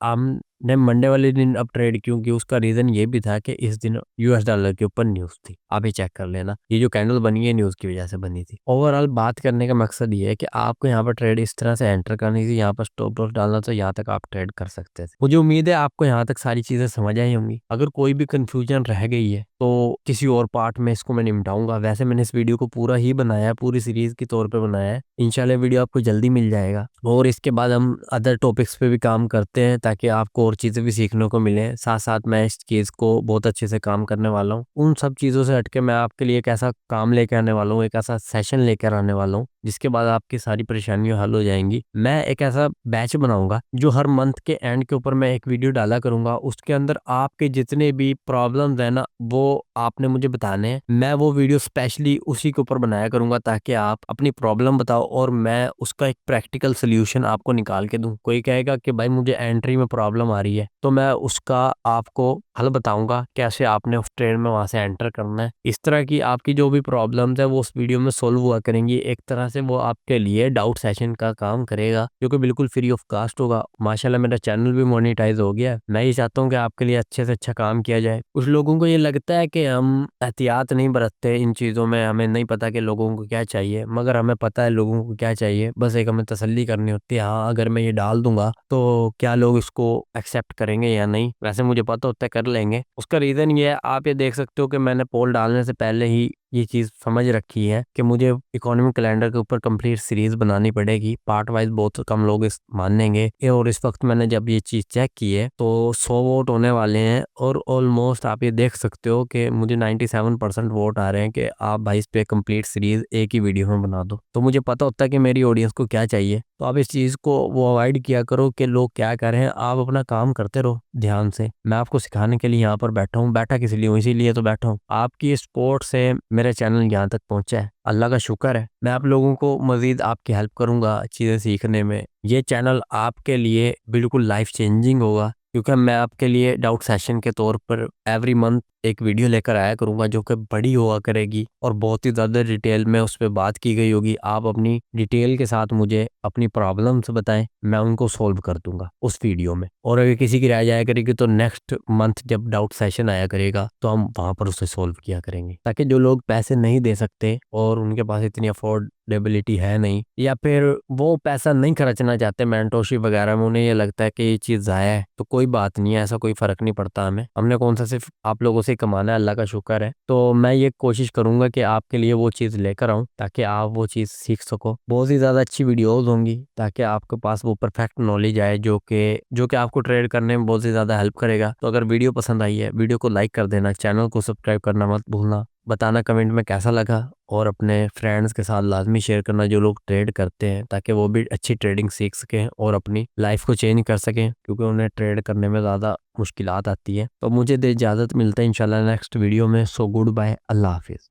ने मंडे वाले दिन अब ट्रेड क्यों की, उसका रीजन ये भी था कि इस दिन यूएस डॉलर के ऊपर न्यूज थी। आप ये चेक कर लेना, ये जो कैंडल बनी है न्यूज की वजह से बनी थी। ओवरऑल बात करने का मकसद ये है कि आपको यहाँ पर ट्रेड इस तरह से एंटर करनी थी, यहाँ पर स्टॉप लॉस डालना था, यहाँ तक आप ट्रेड कर सकते थे। मुझे उम्मीद है आपको यहाँ तक सारी चीजें समझ आई होंगी। अगर कोई भी कंफ्यूजन रह गई है तो किसी और पार्ट में इसको मैं निपटाऊंगा। वैसे मैंने इस वीडियो को पूरा ही बनाया है, पूरी सीरीज के तौर पे बनाया है। इंशाल्लाह वीडियो आपको जल्दी मिल जाएगा और इसके बाद हम अदर टॉपिक्स पे भी काम करते हैं, ताकि आपको और चीज़ें भी सीखने को मिले। साथ साथ मैं इस चीज़ को बहुत अच्छे से काम करने वाला हूँ। उन सब चीज़ों से हटके मैं आपके लिए एक ऐसा काम लेकर आने वाला हूँ, एक ऐसा सेशन लेकर आने वाला हूँ जिसके बाद आपकी सारी परेशानियां हल हो जाएंगी। मैं एक ऐसा बैच बनाऊंगा जो हर मंथ के एंड के ऊपर मैं एक वीडियो डाला करूंगा। उसके अंदर आपके जितने भी प्रॉब्लम्स है ना, वो आपने मुझे बताने हैं। मैं वो वीडियो स्पेशली उसी के ऊपर बनाया करूंगा ताकि आप अपनी प्रॉब्लम बताओ और मैं उसका एक प्रैक्टिकल सोल्यूशन आपको निकाल के दूं। कोई कहेगा कि भाई मुझे एंट्री में प्रॉब्लम आ रही है, तो मैं उसका आपको हल बताऊंगा, कैसे आपने उस ट्रेड में वहां से एंटर करना है। इस तरह की आपकी जो भी प्रॉब्लम्स है वो उस वीडियो में सोल्व हुआ करेंगी। एक तरह से वो आपके लिए डाउट सेशन का काम करेगा, जो कि बिल्कुल फ्री ऑफ कास्ट होगा। माशाल्लाह मेरा चैनल भी मोनेटाइज हो गया है। मैं ये चाहता हूँ कि आपके लिए अच्छे से अच्छा काम किया जाए। कुछ लोगों को ये लगता है कि हम एहतियात नहीं बरतते इन चीज़ों में, हमें नहीं पता कि लोगों को क्या चाहिए, मगर हमें पता है लोगों को क्या चाहिए। बस एक हमें तसल्ली करनी होती है, हाँ अगर मैं ये डाल दूंगा तो क्या लोग इसको एक्सेप्ट करेंगे या नहीं। वैसे मुझे पता होता है कर लेंगे। उसका रीज़न ये है, आप ये देख सकते हो कि मैंने पोल डालने से पहले ही ये चीज़ समझ रखी है कि मुझे इकोनॉमिक कैलेंडर के ऊपर कंप्लीट सीरीज बनानी पड़ेगी। पार्ट वाइज बहुत कम लोग इस मानेंगे। और इस वक्त मैंने जब ये चीज़ चेक की है तो 100 वोट होने वाले हैं और ऑलमोस्ट आप ये देख सकते हो कि मुझे 97% वोट आ रहे हैं कि आप भाई इस पे कंप्लीट सीरीज एक ही वीडियो में बना दो। तो मुझे पता होता है कि मेरी ऑडियंस को क्या चाहिए। तो आप इस चीज़ को वो अवॉइड किया करो कि लोग क्या कर रहे हैं, आप अपना काम करते रहो ध्यान से। मैं आपको सिखाने के लिए यहाँ पर बैठा हूँ। बैठा किस लिए हूँ, इसीलिए तो बैठा हूँ। आपकी सपोर्ट से मेरा चैनल यहाँ तक पहुँचा है, अल्लाह का शुक्र है। मैं आप लोगों को मजीद आपकी हेल्प करूँगा चीज़ें सीखने में। ये चैनल आपके लिए बिल्कुल लाइफ चेंजिंग होगा, क्योंकि मैं आपके लिए डाउट सेशन के तौर पर एवरी मंथ एक वीडियो लेकर आया करूंगा जो कि बड़ी हुआ करेगी और बहुत ही ज़्यादा डिटेल में उस पर बात की गई होगी। आप अपनी डिटेल के साथ मुझे अपनी प्रॉब्लम्स बताएं, मैं उनको सोल्व कर दूंगा उस वीडियो में। और अगर किसी की राय जाया करेगी तो नेक्स्ट मंथ जब डाउट सेशन आया करेगा तो हम वहाँ पर उसे सोल्व किया करेंगे, ताकि जो लोग पैसे नहीं दे सकते और उनके पास इतनी अफोर्डेबिलिटी है नहीं, या फिर वो पैसा नहीं खर्चना चाहते मेंटोरशिप वगैरह में, उन्हें ये लगता है कि ये चीज़ ज़ाया है, तो कोई बात नहीं है, ऐसा कोई फ़र्क नहीं पड़ता हमें। हमने कौन सा सिर्फ आप लोगों से कमाना है, अल्लाह का शुक्र है। तो मैं ये कोशिश करूंगा कि आपके लिए वो चीज़ लेकर आऊँ ताकि आप वो चीज़ सीख सको। बहुत ही ज़्यादा अच्छी वीडियोस होंगी ताकि आपके पास वो परफेक्ट नॉलेज आए जो कि आपको ट्रेड करने में बहुत ही ज़्यादा हेल्प करेगा। तो अगर वीडियो पसंद आई है, वीडियो को लाइक कर देना, चैनल को सब्सक्राइब करना मत भूलना, बताना कमेंट में कैसा लगा, और अपने फ्रेंड्स के साथ लाजमी शेयर करना जो लोग ट्रेड करते हैं, ताकि वो भी अच्छी ट्रेडिंग सीख सकें और अपनी लाइफ को चेंज कर सकें, क्योंकि उन्हें ट्रेड करने में ज़्यादा मुश्किलात आती है। तो मुझे दे इजाज़त, मिलता है इंशाल्लाह नेक्स्ट वीडियो में। सो गुड बाय, अल्लाह हाफिज़।